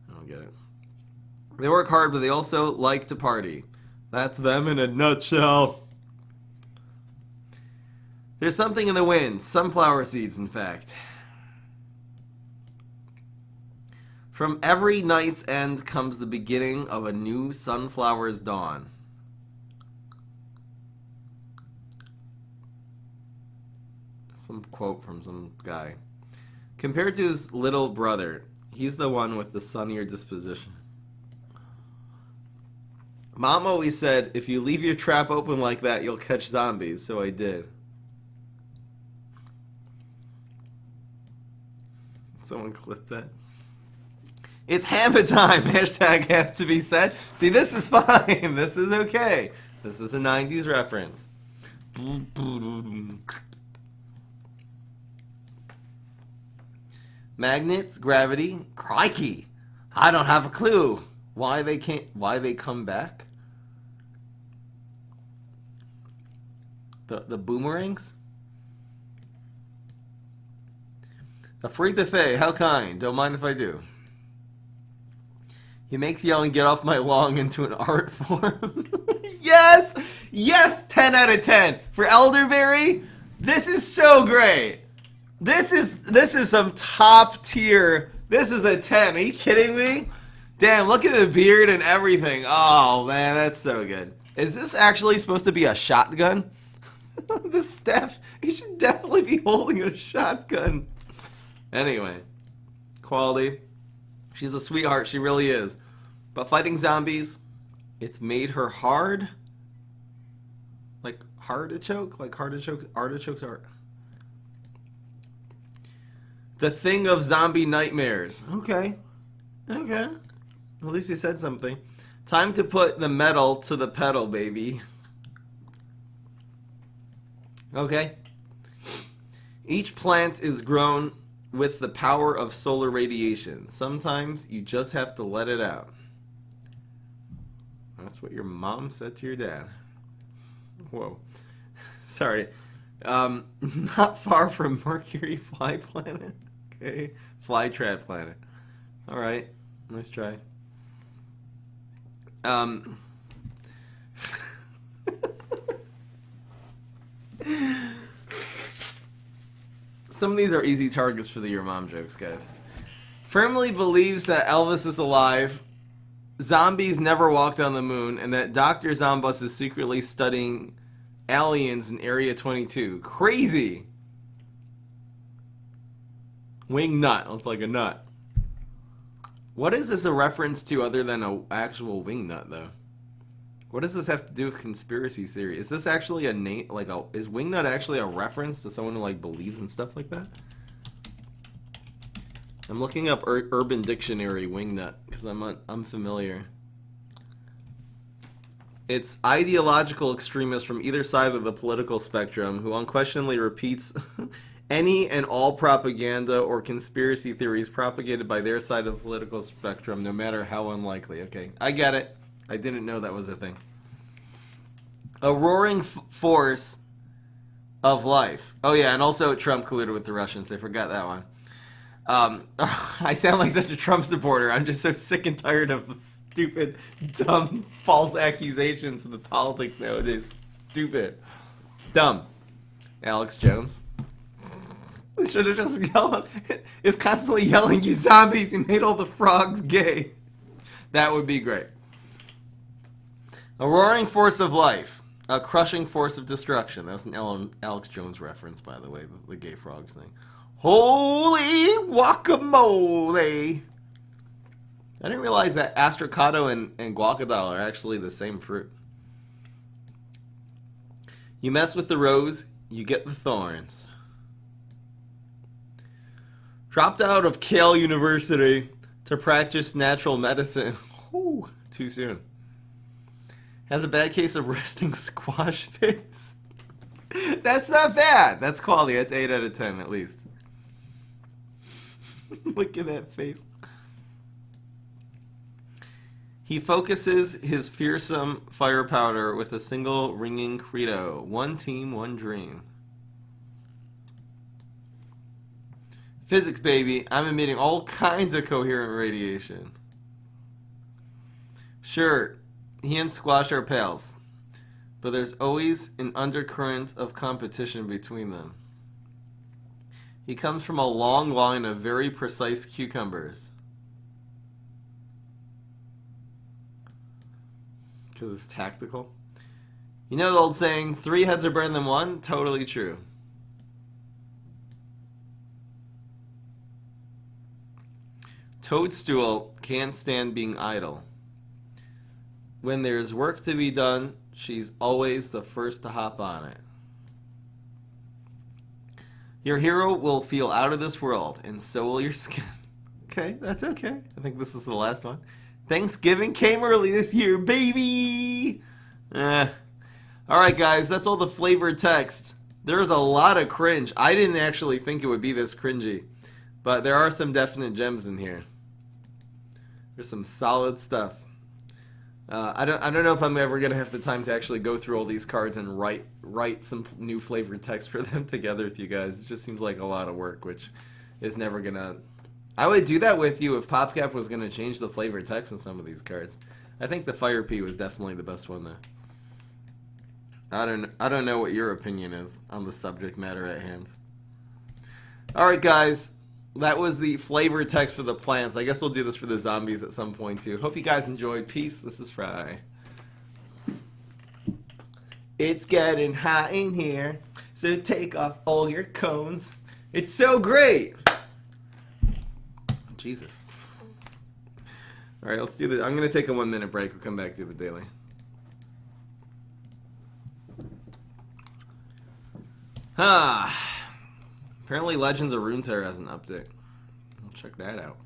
I don't get it. They work hard, but they also like to party. That's them in a nutshell. There's something in the wind. Sunflower seeds, in fact. From every night's end comes the beginning of a new sunflower's dawn. Some quote from some guy. Compared to his little brother, he's the one with the sunnier disposition. Mom always said, if you leave your trap open like that, you'll catch zombies, so I did. Someone clip that. It's hammer time! Hashtag has to be said. See, this is fine. This is okay. This is a 90s reference. Magnets, gravity, crikey! I don't have a clue. Why they come back? The boomerangs? A free buffet, how kind. Don't mind if I do. He makes yelling "get off my lawn" into an art form. Yes! Yes! 10 out of 10. For Elderberry, this is so great. This is some top tier. This is a 10. Are you kidding me? Damn, look at the beard and everything. Oh, man, that's so good. Is this actually supposed to be a shotgun? The staff, he should definitely be holding a shotgun. Anyway, quality. She's a sweetheart, she really is. But fighting zombies, it's made her hard. Like artichoke? Like artichokes are. The thing of zombie nightmares. Okay. Okay. At least he said something. Time to put the metal to the pedal, baby. Okay. Each plant is grown with the power of solar radiation. Sometimes you just have to let it out. That's what your mom said to your dad. Whoa. Sorry. Not far from Mercury Fly Planet. Okay. Fly Trap Planet. Alright. Nice try. Some of these are easy targets for the Your Mom jokes, guys. Firmly believes that Elvis is alive, zombies never walked on the moon, and that Dr. Zombus is secretly studying aliens in Area 22. Crazy! Wing nut. Looks like a nut. What is this a reference to other than an actual wing nut, though? What does this have to do with conspiracy theory? Is this actually a name? Like, is wingnut actually a reference to someone who like believes in stuff like that? I'm looking up Urban Dictionary wingnut because I'm familiar. It's ideological extremists from either side of the political spectrum who unquestionably repeats any and all propaganda or conspiracy theories propagated by their side of the political spectrum, no matter how unlikely. Okay, I get it. I didn't know that was a thing. A roaring force of life. Oh yeah, and also Trump colluded with the Russians. They forgot that one. I sound like such a Trump supporter. I'm just so sick and tired of the stupid, dumb, false accusations in the politics nowadays. Stupid. Dumb. Alex Jones. We should have just yelled. It's constantly yelling, "You zombies, you made all the frogs gay." That would be great. A roaring force of life. A crushing force of destruction. That was an Alex Jones reference, by the way, the gay frogs thing. Holy guacamole! I didn't realize that astracado and guacadole are actually the same fruit. You mess with the rose, you get the thorns. Dropped out of Yale University to practice natural medicine. Ooh, too soon. Has a bad case of resting squash face. That's not bad. That's quality. That's 8 out of 10 at least. Look at that face. He focuses his fearsome fire powder with a single ringing credo. One team, one dream. Physics, baby. I'm emitting all kinds of coherent radiation. Sure, he and squash are pals, but there's always an undercurrent of competition between them. He comes from a long line of very precise cucumbers. Because it's tactical. You know the old saying, 3 heads are better than 1? Totally true. Toadstool can't stand being idle. When there's work to be done, she's always the first to hop on it. Your hero will feel out of this world, and so will your skin. Okay, that's okay. I think this is the last one. Thanksgiving came early this year, baby! Alright guys, that's all the flavored text. There's a lot of cringe. I didn't actually think it would be this cringy. But there are some definite gems in here. There's some solid stuff. I don't know if I'm ever gonna have the time to actually go through all these cards and write some new flavored text for them together with you guys. It just seems like a lot of work, which is never gonna I would do that with you if PopCap was going to change the flavor text in some of these cards. I think the Fire Pea was definitely the best one though. I don't know what your opinion is on the subject matter at hand. Alright guys, that was the flavor text for the plants. I guess we'll do this for the zombies at some point too. Hope you guys enjoyed. Peace, this is Fry. It's getting hot in here, so take off all your cones. It's so great! Jesus. Alright, let's do this. I'm going to take a 1-minute break. We'll come back to the daily. Apparently Legends of Runeterra has an update. We'll check that out.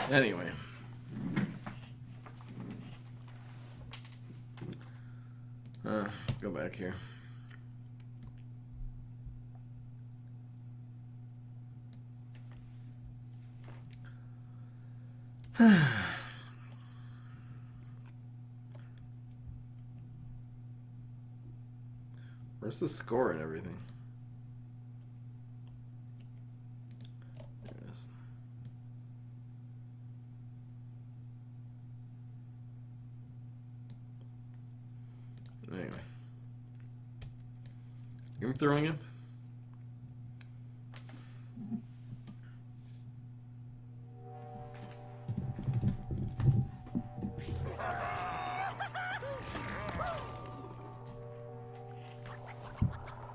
Anyway. Let's go back here. Where's the score and everything? There it is. Anyway. You're throwing up?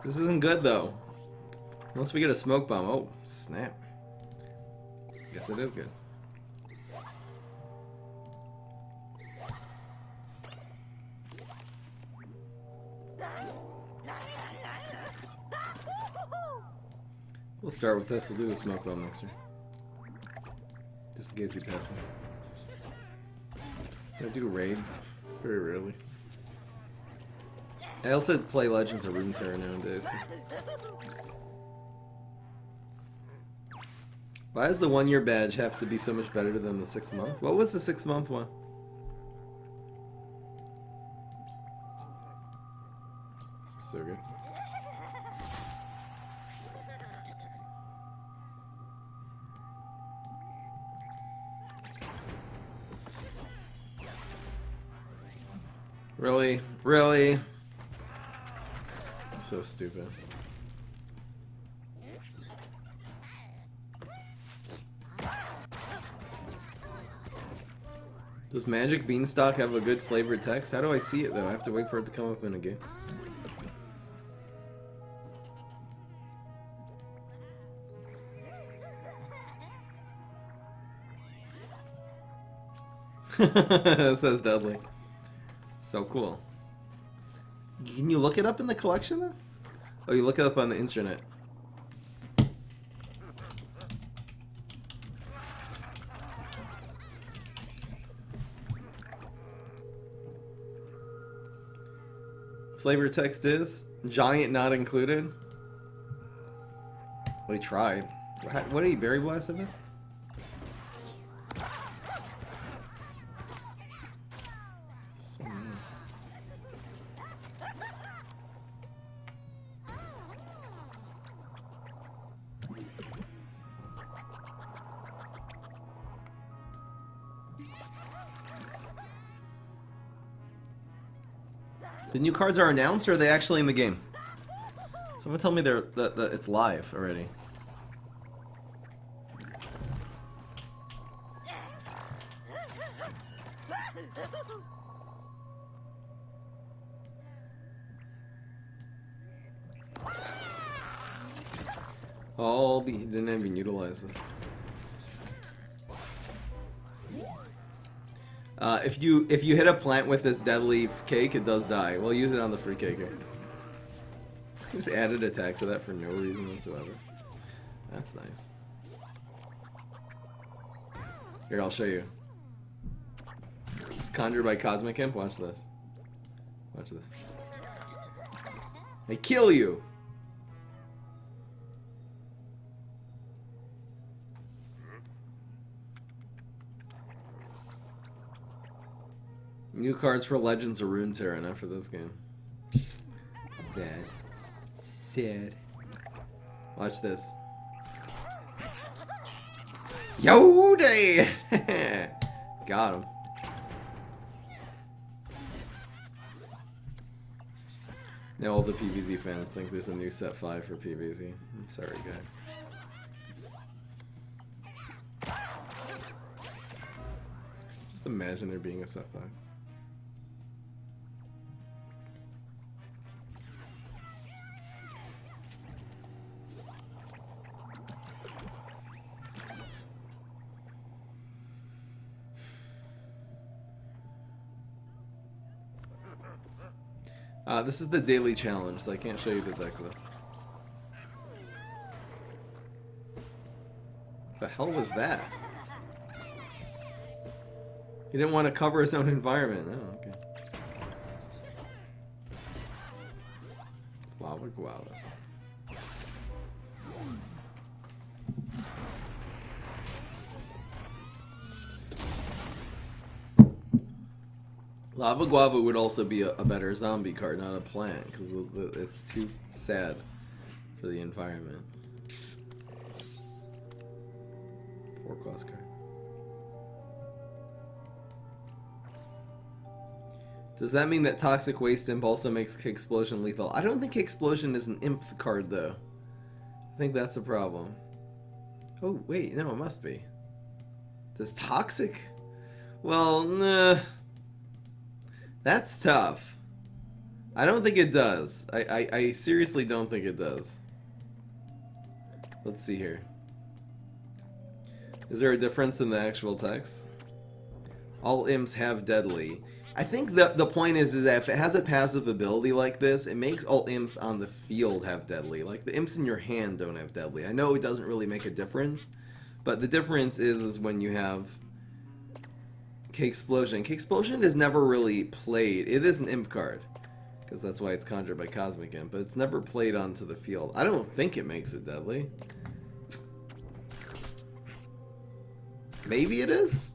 This isn't good though. Unless we get a smoke bomb. Oh, snap. Guess it is good. We'll start with this. We'll do the smoke bomb next year. Just in case he passes. I do raids. Very rarely. I also play Legends of Runeterra nowadays. Why does the 1-year badge have to be so much better than the 6-month? What was the 6-month one? This is so good. Really? Really? So stupid. Does Magic Beanstalk have a good flavored text? How do I see it though? I have to wait for it to come up in a game. It says Dudley. So cool. Can you look it up in the collection though? Oh, you look it up on the internet. Flavor text is giant not included. Well, he tried. What did he berry blast in this? So mean. The new cards are announced, or are they actually in the game? Someone tell me that it's live already. Oh, he didn't even utilize this. If you hit a plant with this deadly cake, it does die. We'll use it on the free cake here. Just added attack to that for no reason whatsoever. That's nice. Here, I'll show you. It's conjured by Cosmic Imp. Watch this. Watch this. I kill you. New cards for Legends of Runeterra, not for this game. Sad. Sad. Watch this. Yo, day! Got him. Now all the PvZ fans think there's a new set 5 for PvZ. I'm sorry, guys. Just imagine there being a set 5. This is the daily challenge, so I can't show you the deck list. The hell was that? He didn't want to cover his own environment. Oh, okay. Lava Guava. Lava Guava would also be a better zombie card, not a plant, because it's too sad for the environment. 4-cost card. Does that mean that Toxic Waste Imp also makes Explosion lethal? I don't think Explosion is an imp card, though. I think that's a problem. Oh, wait, no, it must be. Does Toxic? Well, nah. That's tough. I don't think it does. I seriously don't think it does. Let's see here. Is there a difference in the actual text? All imps have deadly. I think the point is that if it has a passive ability like this, it makes all imps on the field have deadly. Like, the imps in your hand don't have deadly. I know it doesn't really make a difference, but the difference is when you have K-Explosion. K-Explosion is never really played. It is an imp card, because that's why it's conjured by Cosmic Imp, but it's never played onto the field. I don't think it makes it deadly. Maybe it is?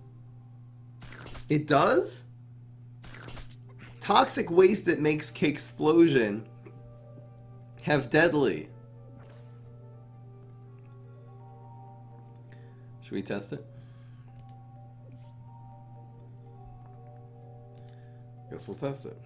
It does? Toxic Waste that makes K-Explosion have deadly. Should we test it? Guess we'll test it.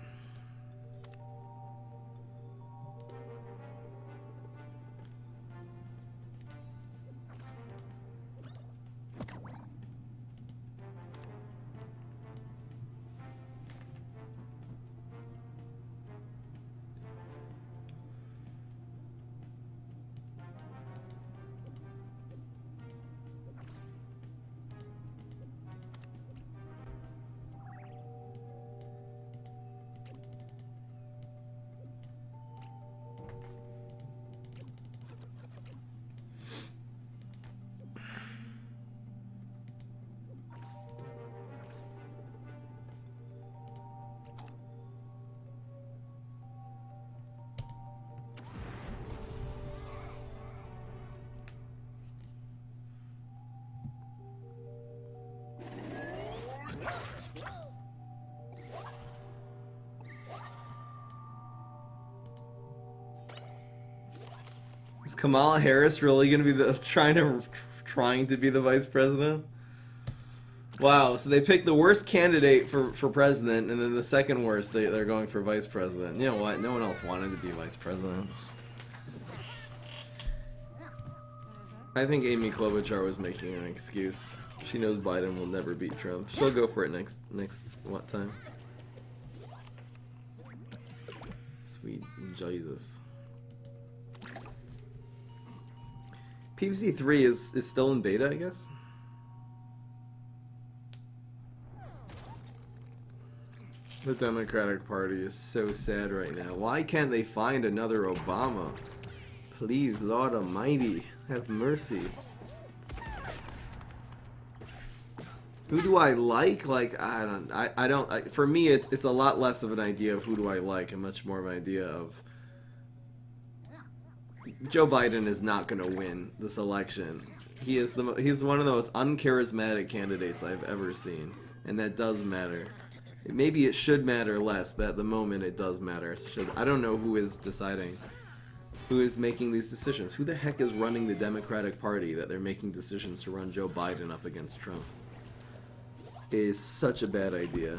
Is Kamala Harris really going to be trying to be the vice president? Wow, so they picked the worst candidate for president, and then the second worst, they're going for vice president. You know what? No one else wanted to be vice president. I think Amy Klobuchar was making an excuse. She knows Biden will never beat Trump. She'll go for it next what time? Sweet Jesus. PVC 3 is still in beta, I guess? The Democratic Party is so sad right now. Why can't they find another Obama? Please, Lord Almighty, have mercy. Who do I like? Like, I don't, for me, it's a lot less of an idea of who do I like and much more of an idea of Joe Biden is not going to win this election. He's one of the most uncharismatic candidates I've ever seen, and that does matter. Maybe it should matter less, but at the moment it does matter. I don't know who is deciding, who is making these decisions. Who the heck is running the Democratic Party that they're making decisions to run Joe Biden up against Trump? It is such a bad idea.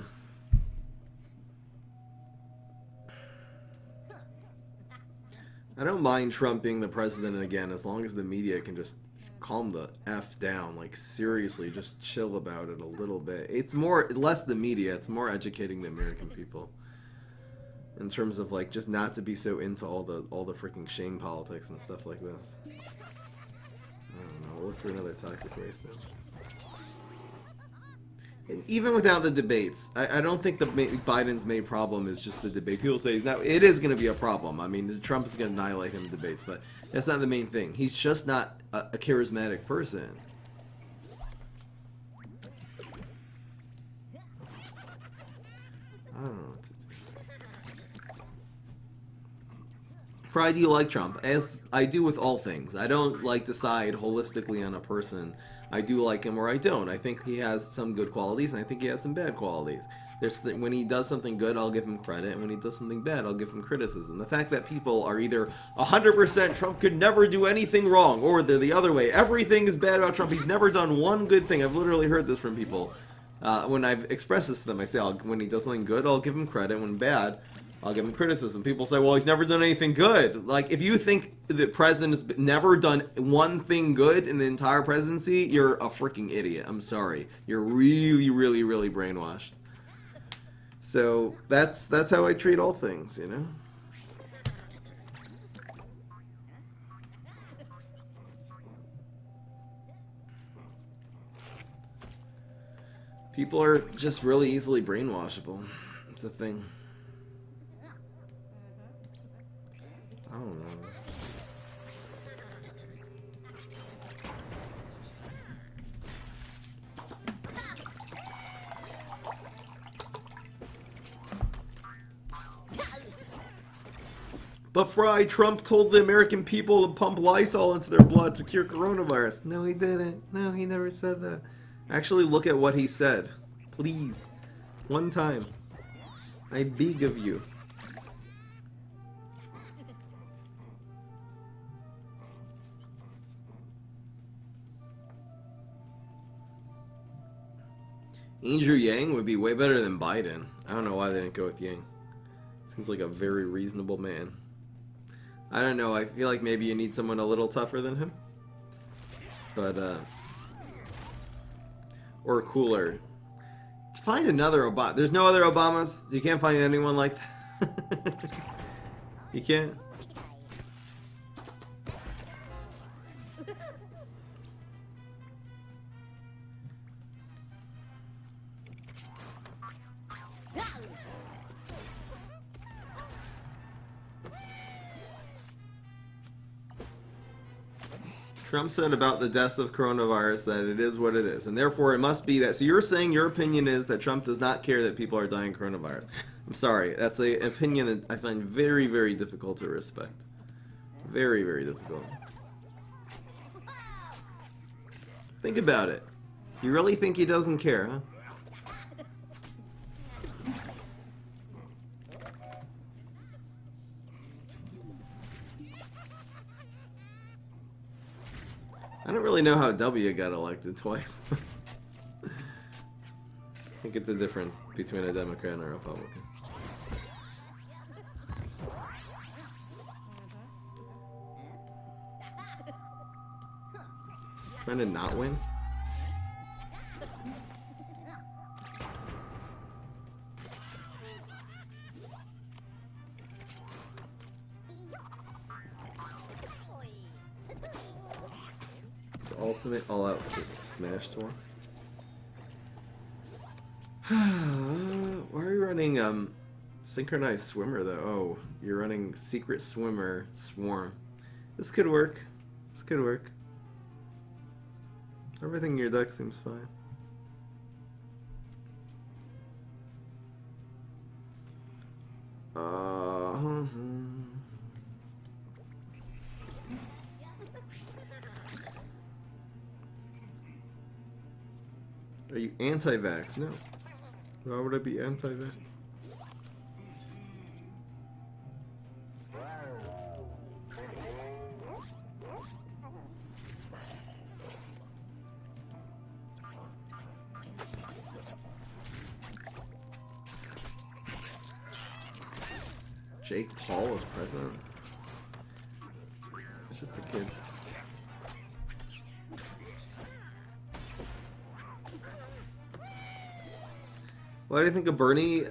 I don't mind Trump being the president again as long as the media can just calm the F down. Like, seriously, just chill about it a little bit. It's less the media, it's more educating the American people. In terms of, like, just not to be so into all the freaking shame politics and stuff like this. I don't know, we'll look for another toxic waste now. And even without the debates, I don't think Biden's main problem is just the debate. People say it is going to be a problem. I mean, Trump is going to annihilate him in debates, but that's not the main thing. He's just not a charismatic person. I don't know what to do. Fry, do you like Trump? As I do with all things. I don't like decide holistically on a person. I do like him or I don't. I think he has some good qualities, and I think he has some bad qualities. When he does something good, I'll give him credit, and when he does something bad, I'll give him criticism. The fact that people are either 100% Trump could never do anything wrong, or they're the other way. Everything is bad about Trump. He's never done one good thing. I've literally heard this from people. When I've expressed this to them, I say when he does something good, I'll give him credit. When bad, I'll give him criticism. People say, well, he's never done anything good. Like, if you think the president has never done one thing good in the entire presidency, you're a freaking idiot. I'm sorry. You're really, really, really brainwashed. So that's how I treat all things, you know? People are just really easily brainwashable. It's a thing. I don't know. But Fry, Trump told the American people to pump Lysol into their blood to cure coronavirus. No, he didn't. No, he never said that. Actually, look at what he said. Please. One time. I beg of you. Andrew Yang would be way better than Biden. I don't know why they didn't go with Yang. Seems like a very reasonable man. I don't know, I feel like maybe you need someone a little tougher than him. But, or cooler. Find another Obama. There's no other Obamas? You can't find anyone like that? You can't? Trump said about the deaths of coronavirus that it is what it is, and therefore it must be that. So you're saying your opinion is that Trump does not care that people are dying of coronavirus. I'm sorry, that's an opinion that I find very, very difficult to respect. Very, very difficult. Think about it. You really think he doesn't care, huh? I don't really know how W got elected twice. I think it's a difference between a Democrat and a Republican. Trying to not win? The ultimate all-out smash swarm. Why are you running synchronized swimmer though? Oh, you're running secret swimmer swarm. This could work. This could work. Everything in your deck seems fine. Are you anti-vax? No. Why would I be anti-vax? Jake Paul was president. It's just a kid. What do you think of Bernie?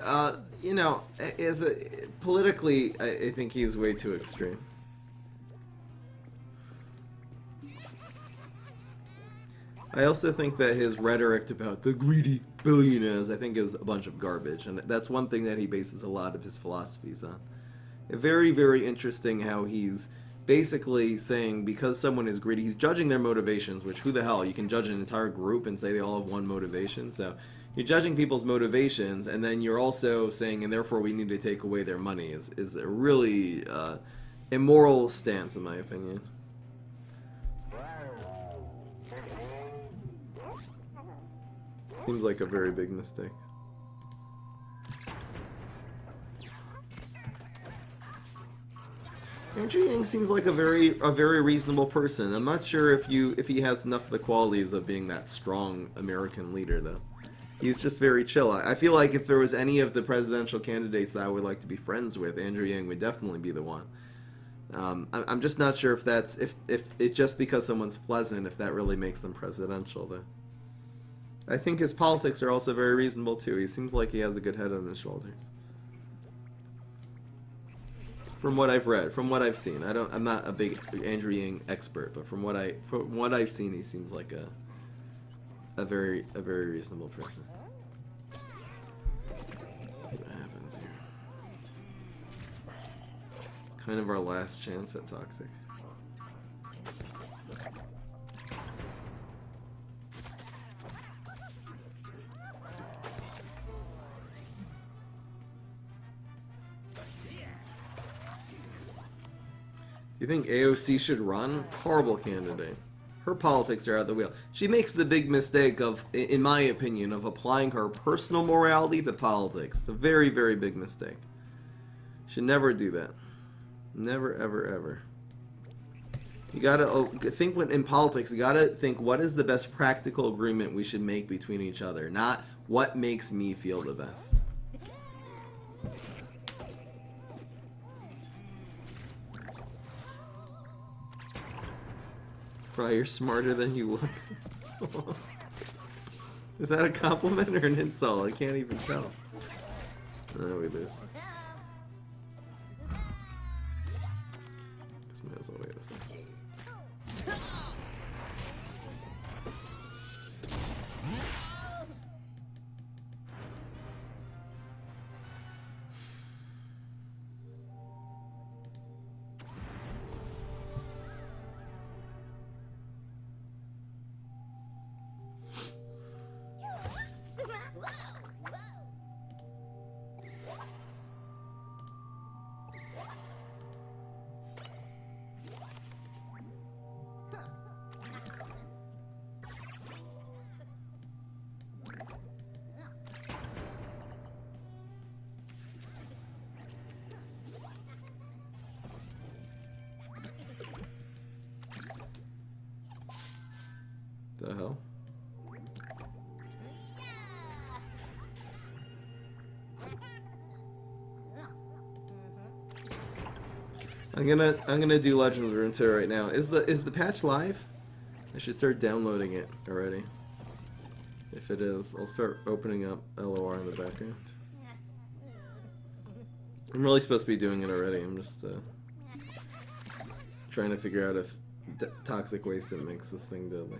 You know, politically, I think he's way too extreme. I also think that his rhetoric about the greedy billionaires, I think, is a bunch of garbage, and that's one thing that he bases a lot of his philosophies on. Very, very interesting how he's basically saying because someone is greedy, he's judging their motivations, which who the hell? You can judge an entire group and say they all have one motivation, so you're judging people's motivations, and then you're also saying, and therefore we need to take away their money, is a really immoral stance, in my opinion. Seems like a very big mistake. Andrew Yang seems like a very reasonable person. I'm not sure if he has enough of the qualities of being that strong American leader, though. He's just very chill. I feel like if there was any of the presidential candidates that I would like to be friends with, Andrew Yang would definitely be the one. I'm just not sure if it's just because someone's pleasant, if that really makes them presidential, though. I think his politics are also very reasonable too. He seems like he has a good head on his shoulders. From what I've read, from what I've seen, I'm not a big Andrew Yang expert, but from what I've seen, he seems like a very reasonable person. Let's see what happens here. Kind of our last chance at Toxic. Do you think AOC should run? Horrible candidate. Her politics are out the wheel. She makes the big mistake of, in my opinion, of applying her personal morality to politics. It's a very, very big mistake. Should never do that. Never, ever, ever. You gotta think in politics, you gotta think what is the best practical agreement we should make between each other, not what makes me feel the best. Fry, you're smarter than you look. Is that a compliment or an insult? I can't even tell. No, we lose. Just might as well wait a second. The hell? I'm gonna do Legends of Runeterra right now. Is the patch live? I should start downloading it already. If it is, I'll start opening up LOR in the background. I'm really supposed to be doing it already. I'm just trying to figure out if toxic waste makes this thing deadly.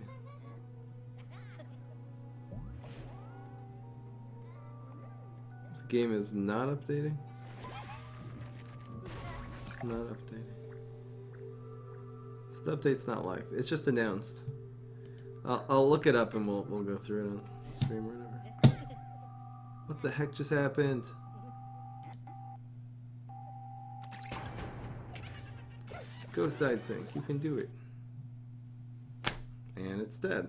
This game is not updating. Not updating. So the update's not live. It's just announced. I'll look it up and we'll go through it on stream or whatever. What the heck just happened? Go side sync. You can do it. And it's dead.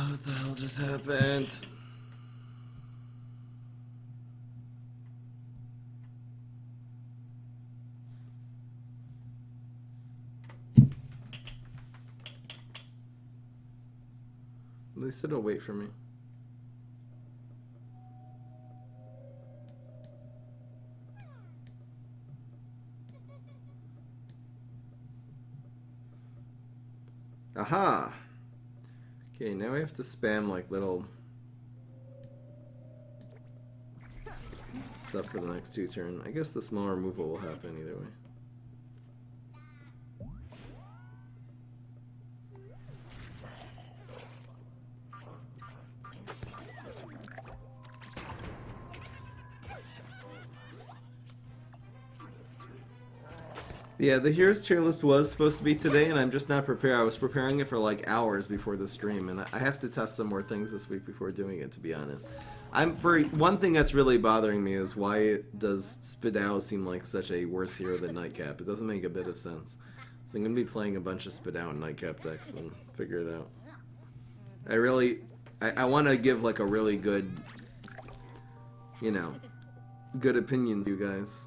What the hell just happened? At least it'll wait for me. Aha! Okay, now I have to spam like little stuff for the next 2 turns. I guess the small removal will happen either way. Yeah, the Heroes tier list was supposed to be today, and I'm just not prepared. I was preparing it for like hours before the stream, and I have to test some more things this week before doing it, to be honest. For one thing that's really bothering me is why does Spadao seem like such a worse hero than Nightcap? It doesn't make a bit of sense. So I'm going to be playing a bunch of Spadao and Nightcap decks and figure it out. I want to give like a really good, you know, good opinions to you guys.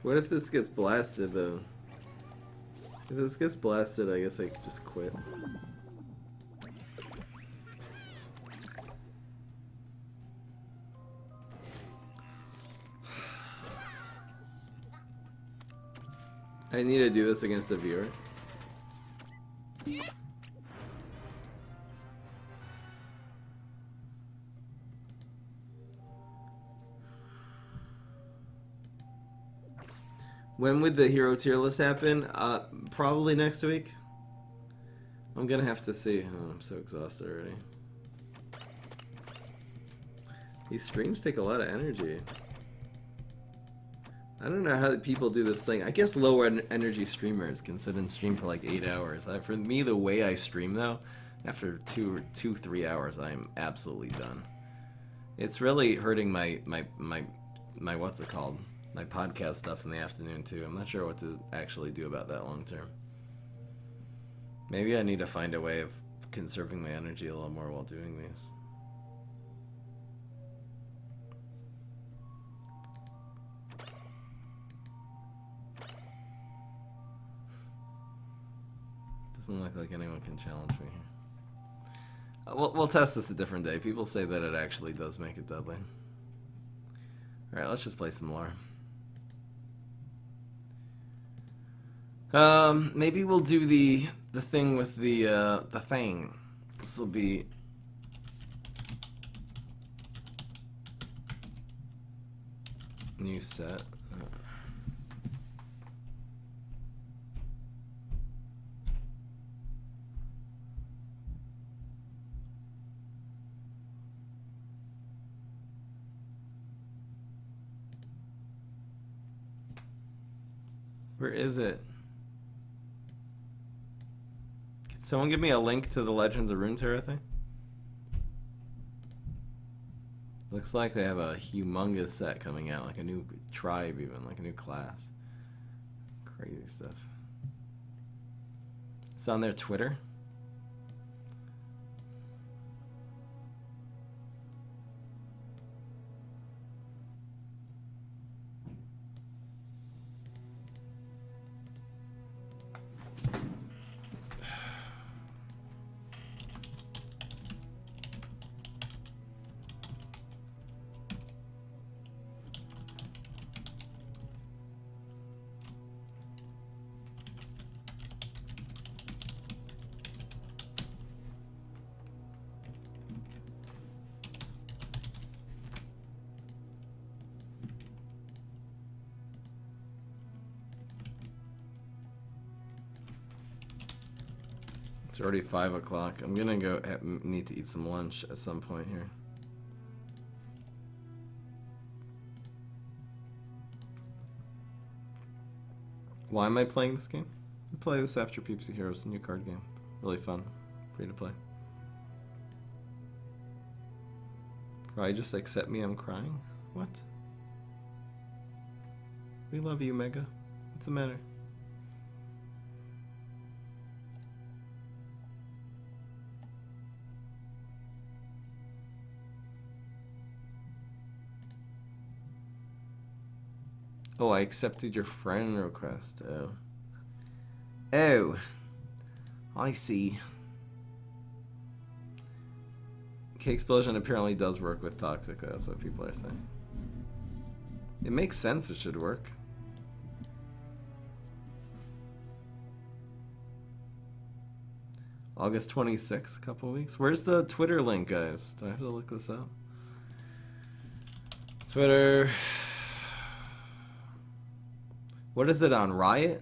What if this gets blasted, though? If this gets blasted, I guess I could just quit. I need to do this against a viewer. When would the hero tier list happen? Probably next week. I'm gonna have to see. Oh, I'm so exhausted already. These streams take a lot of energy. I don't know how people do this thing. I guess lower energy streamers can sit and stream for like 8 hours. For me, the way I stream though, after 3 hours, I'm absolutely done. It's really hurting my what's it called? My podcast stuff in the afternoon too. I'm not sure what to actually do about that long term. Maybe I need to find a way of conserving my energy a little more while doing these. Doesn't look like anyone can challenge me here. We'll test this a different day. People say that it actually does make it deadly. Alright, let's just play some lore. Maybe we'll do the thing with the thing. This will be new set. Where is it? Can someone give me a link to the Legends of Runeterra thing? Looks like they have a humongous set coming out, like a new tribe even, like a new class. Crazy stuff. It's on their Twitter. It's already 5 o'clock. I'm gonna go need to eat some lunch at some point here. Why am I playing this game? I play this after Peepsy Heroes, a new card game. Really fun. Free to play. Why just accept me? I'm crying? What? We love you, Mega. What's the matter? Oh, I accepted your friend request. Oh. Oh. I see. K-Explosion apparently does work with Toxic, though, that's what people are saying. It makes sense it should work. August 26th, a couple weeks. Where's the Twitter link, guys? Do I have to look this up? Twitter. What is it on Riot?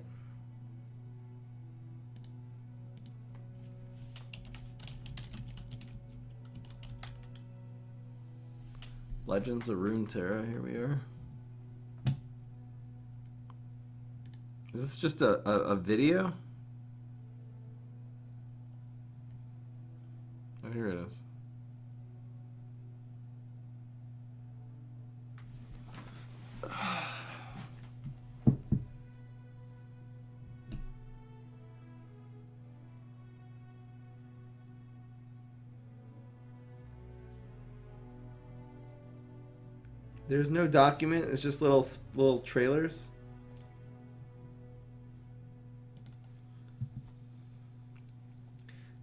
Legends of Runeterra, here we are. Is this just a video? Oh, here it is. There's no document. It's just little trailers.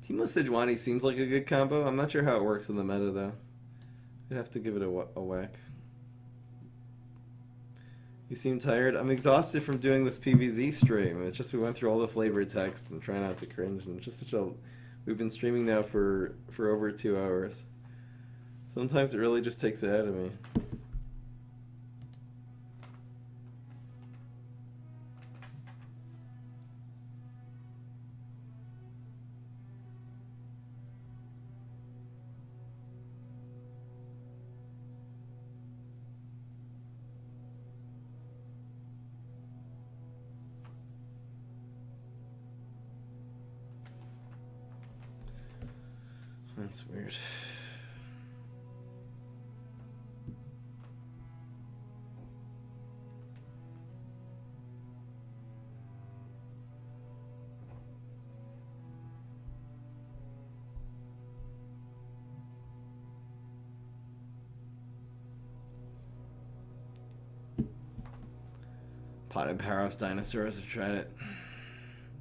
Teemo Sejuani seems like a good combo. I'm not sure how it works in the meta though. I'd have to give it a whack. You seem tired. I'm exhausted from doing this PvZ stream. It's just we went through all the flavored text and trying not to cringe, and it's just such a. We've been streaming now for over 2 hours. Sometimes it really just takes it out of me. That's weird. Potted Powerhouse Dinosaurs, I've tried it.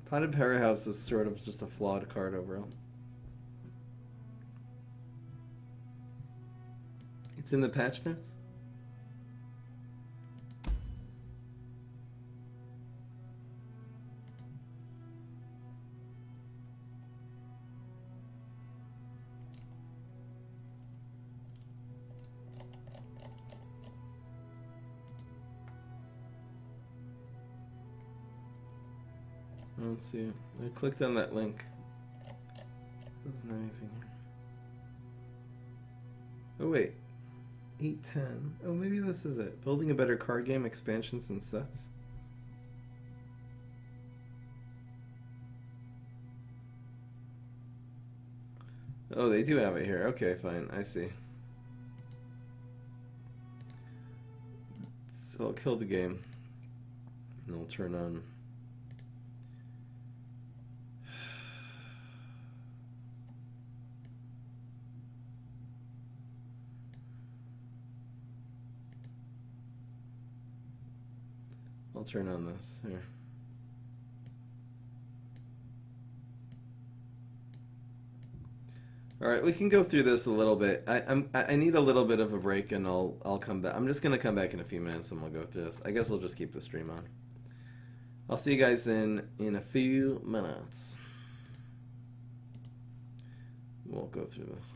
Potted Powerhouse is sort of just a flawed card overall. It's in the patch notes? I don't see it. I clicked on that link. Doesn't have anything here. Oh wait. 810. Oh, maybe this is it. Building a better card game, expansions and sets. Oh, they do have it here. Okay, fine. I see. So I'll kill the game. And I'll turn on... I'll turn on this. Here. All right, we can go through this a little bit. I need a little bit of a break, and I'll come back. I'm just gonna come back in a few minutes, and we'll go through this. I guess I'll just keep the stream on. I'll see you guys in a few minutes. We'll go through this.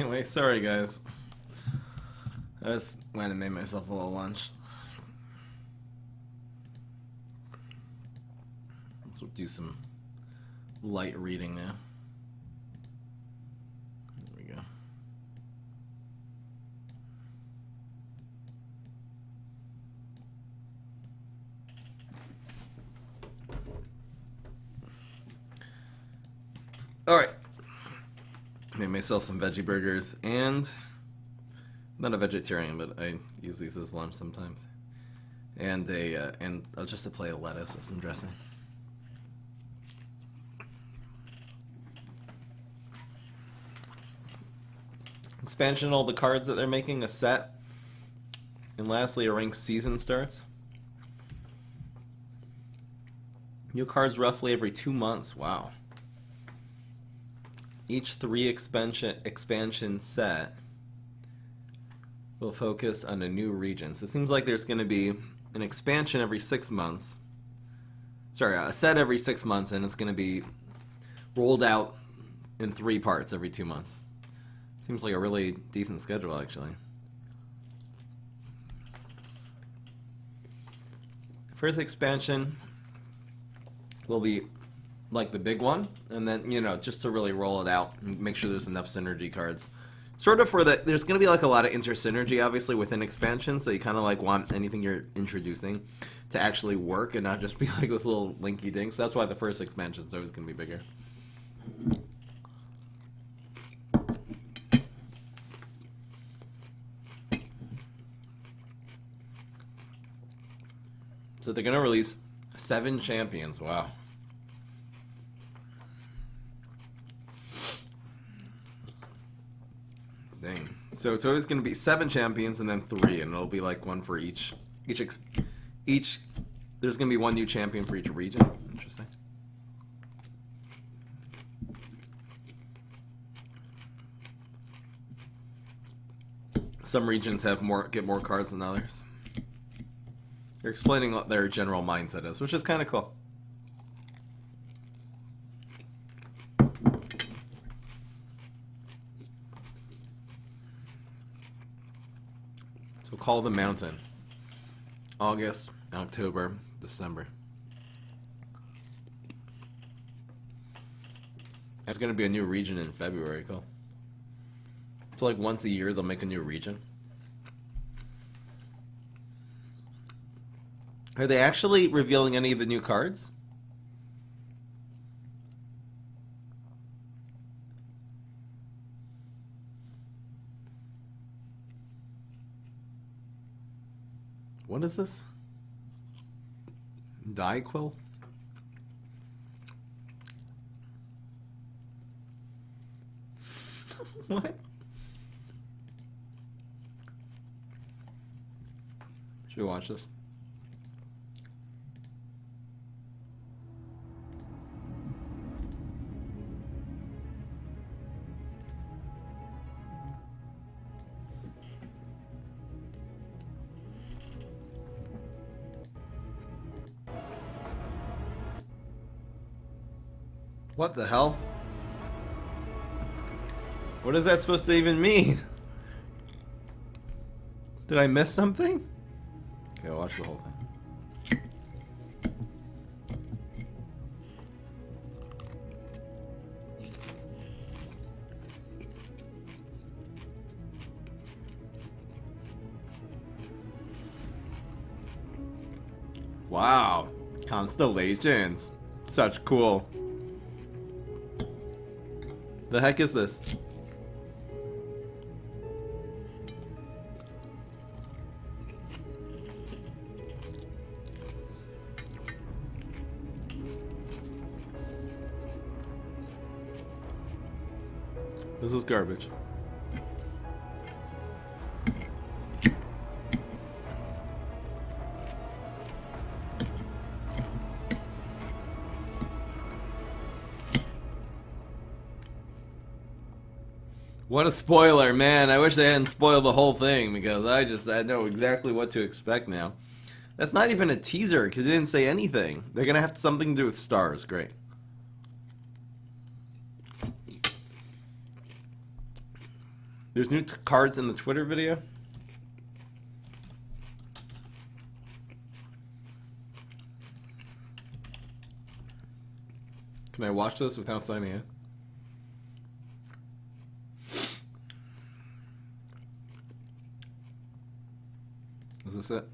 Anyway, sorry guys. I just went and made myself a little lunch. Let's do some light reading now. There we go. Alright. Made myself some veggie burgers and I'm not a vegetarian, but I use these as lunch sometimes. And just a plate of lettuce with some dressing. Expansion, all the cards that they're making, a set. And lastly, a ranked season starts. New cards roughly every 2 months. Wow. Each 3 expansion set will focus on a new region. So it seems like there's going to be an expansion every 6 months. Sorry, a set every 6 months, and it's going to be rolled out in 3 parts every 2 months. Seems like a really decent schedule, actually. First expansion will be like the big one, and then, you know, just to really roll it out and make sure there's enough synergy cards. Sort of for the, there's going to be like a lot of inter-synergy, obviously, within expansion, so you kind of like want anything you're introducing to actually work and not just be like this little linky dink. So that's why the first expansion is always going to be bigger. So they're going to release 7 champions. Wow. Dang. So it's always going to be 7 champions and then 3, and it'll be like one for each. There's going to be 1 new champion for each region. Interesting. Some regions have get more cards than others. They're explaining what their general mindset is, which is kind of cool. So Call the Mountain. August, October, December. There's going to be a new region in February, cool. So like once a year they'll make a new region. Are they actually revealing any of the new cards? What is this? Daiquil? What? Should we watch this? What the hell? What is that supposed to even mean? Did I miss something? Okay, I'll watch the whole thing. Wow. Constellations. Such cool. The heck is this? This is garbage. What a spoiler, man. I wish they hadn't spoiled the whole thing because I know exactly what to expect now. That's not even a teaser because it didn't say anything. They're going to have something to do with stars. Great. There's new cards in the Twitter video. Can I watch this without signing in? Is this it?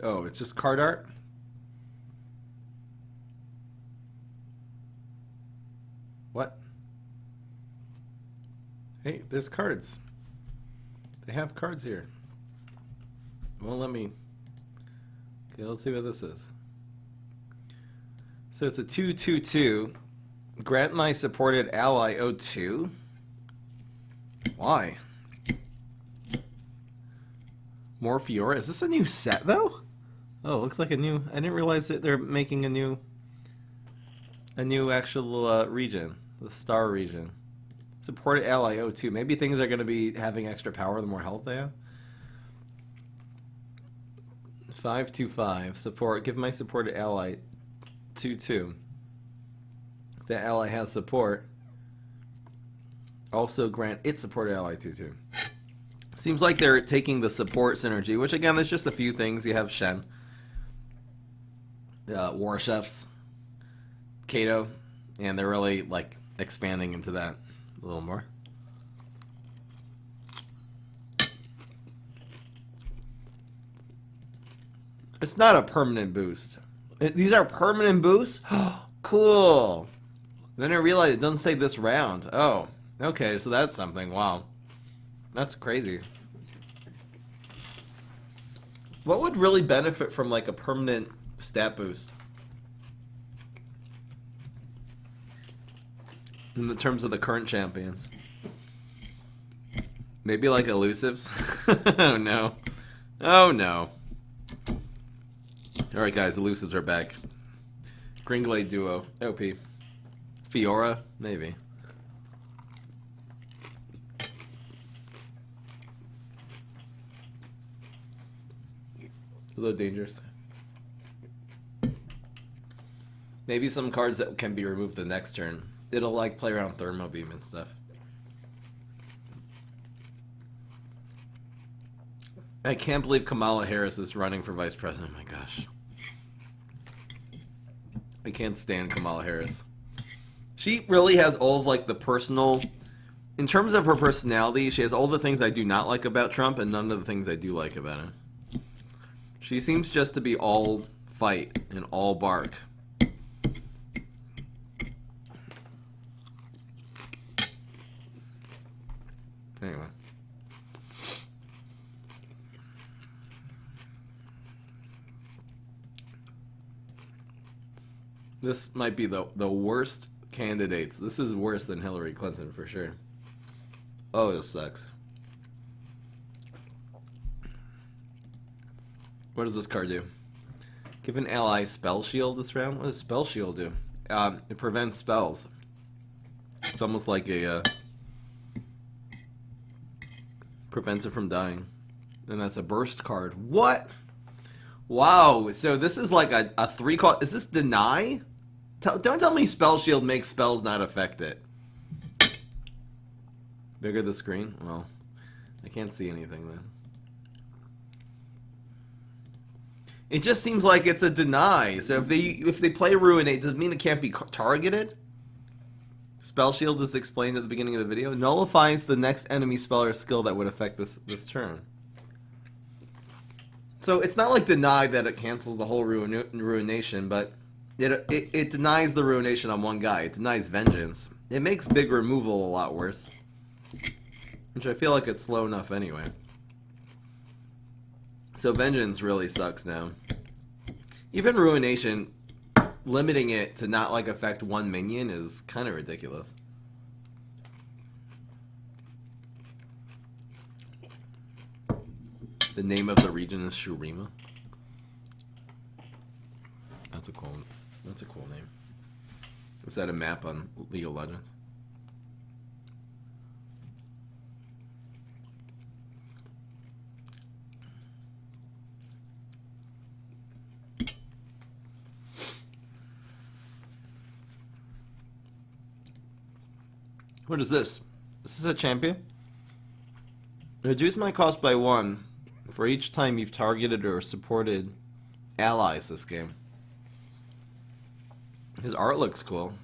Oh, it's just card art? What? Hey, there's cards. They have cards here. Well, let me... Okay, let's see what this is. So it's a 2/2/2. Grant my supported ally O2. Why? More Fiora. Is this a new set, though? Oh, it looks like a new... I didn't realize that they're making a new actual region. The Star region. Supported ally O2. Maybe things are going to be having extra power the more health they have. 5/2/5. Support. Give my supported ally 2/2. If the ally has support, also grant its supported ally 2/2. Seems like they're taking the support synergy, which again, there's just a few things. You have Shen, War Chefs, Kato, and they're really like expanding into that a little more. It's not a permanent boost. These are permanent boosts? Cool. Then I realized it doesn't say this round. Oh, okay, so that's something. Wow. That's crazy. What would really benefit from like a permanent stat boost? In the terms of the current champions. Maybe like elusives? Oh no. Oh no. Alright guys, elusives are back. Gringlade duo. OP. Fiora? Maybe. A little dangerous. Maybe some cards that can be removed the next turn. It'll like play around Thermo Beam and stuff. I can't believe Kamala Harris is running for vice president. Oh my gosh. I can't stand Kamala Harris. She really has all of like the personal... In terms of her personality, she has all the things I do not like about Trump and none of the things I do like about him. She seems just to be all fight and all bark. Anyway. This might be the worst candidates. This is worse than Hillary Clinton for sure. Oh, this sucks. What does this card do? Give an ally spell shield this round? What does spell shield do? It prevents spells. It's almost like a... prevents it from dying. And that's a burst card. What? Wow, so this is like a 3 card. Is this deny? Don't tell me spell shield makes spells not affect it. Bigger the screen? Well, I can't see anything then. It just seems like it's a deny. So if they play Ruinate, does it mean it can't be targeted? Spell shield is explained at the beginning of the video. Nullifies the next enemy spell or skill that would affect this turn. So it's not like deny that it cancels the whole ruination, but it denies the ruination on one guy. It denies vengeance. It makes big removal a lot worse, which I feel like it's slow enough anyway. So vengeance really sucks now. Even ruination, limiting it to not like affect one minion is kind of ridiculous. The name of the region is Shurima. That's a cool name. Is that a map on League of Legends? What is this? This is a champion? Reduce my cost by 1 for each time you've targeted or supported allies this game. His art looks cool.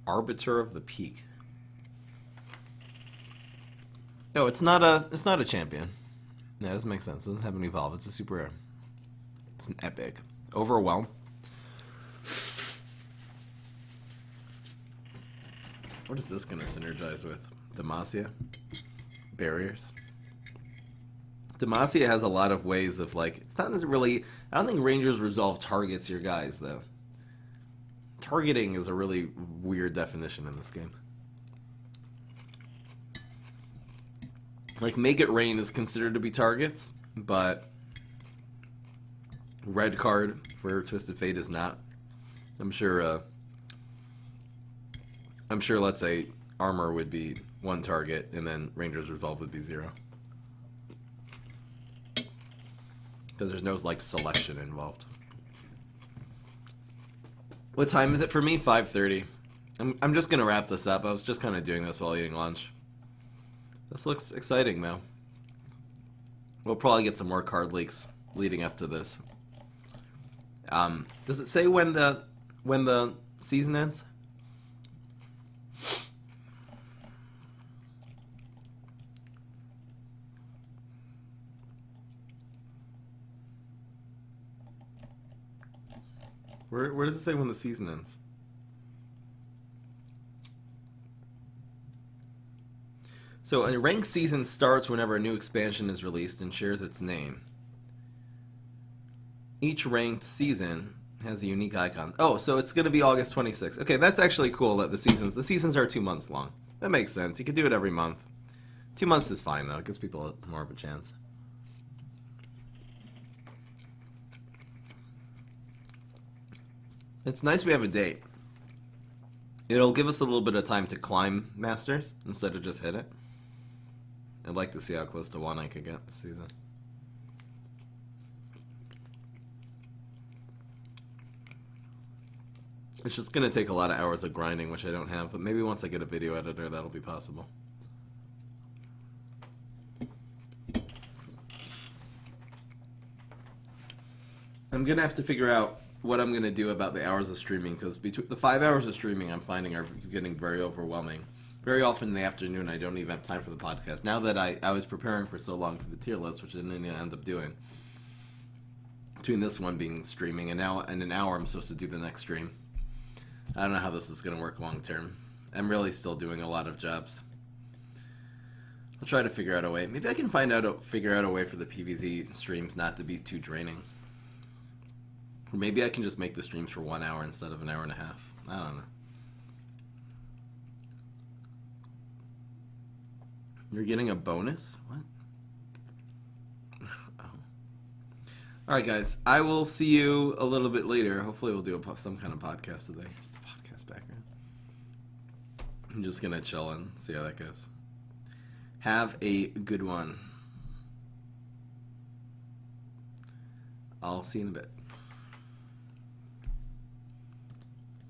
Arbiter of the Peak. Oh, it's not a champion. Yeah, this makes sense. It doesn't have an evolve. It's a super rare. It's an epic. Overwhelm. What is this going to synergize with? Demacia? Barriers? Demacia has a lot of ways of, like, it's not really, I don't think Rangers Resolve targets your guys, though. Targeting is a really weird definition in this game. Like, Make It Rain is considered to be targets, but red card for Twisted Fate is not. I'm sure, let's say, Armor would be 1 target, and then Ranger's Resolve would be 0. Because there's no, like, selection involved. What time is it for me? 5:30. I'm just going to wrap this up. I was just kind of doing this while eating lunch. This looks exciting, though. We'll probably get some more card leaks leading up to this. Does it say when the season ends? Where does it say when the season ends? So a ranked season starts whenever a new expansion is released and shares its name. Each ranked season has a unique icon. Oh, so it's going to be August 26th. Okay, that's actually cool that the seasons are 2 months long. That makes sense. You could do it every month. 2 months is fine, though. It gives people more of a chance. It's nice we have a date. It'll give us a little bit of time to climb Masters instead of just hit it. I'd like to see how close to 1 I could get this season. It's just going to take a lot of hours of grinding, which I don't have, but maybe once I get a video editor, that'll be possible. I'm going to have to figure out what I'm going to do about the hours of streaming, because between the 5 hours of streaming I'm finding are getting very overwhelming. Very often in the afternoon I don't even have time for the podcast. Now that I was preparing for so long for the tier list, which I didn't end up doing. Between this one being streaming and now in an hour I'm supposed to do the next stream. I don't know how this is going to work long term. I'm really still doing a lot of jobs. I'll try to figure out a way. Maybe I can figure out a way for the PvZ streams not to be too draining. Or maybe I can just make the streams for 1 hour instead of an hour and a half. I don't know. You're getting a bonus? What? Oh. Alright, guys. I will see you a little bit later. Hopefully we'll do some kind of podcast today. Here's the podcast background. I'm just going to chill and see how that goes. Have a good one. I'll see you in a bit.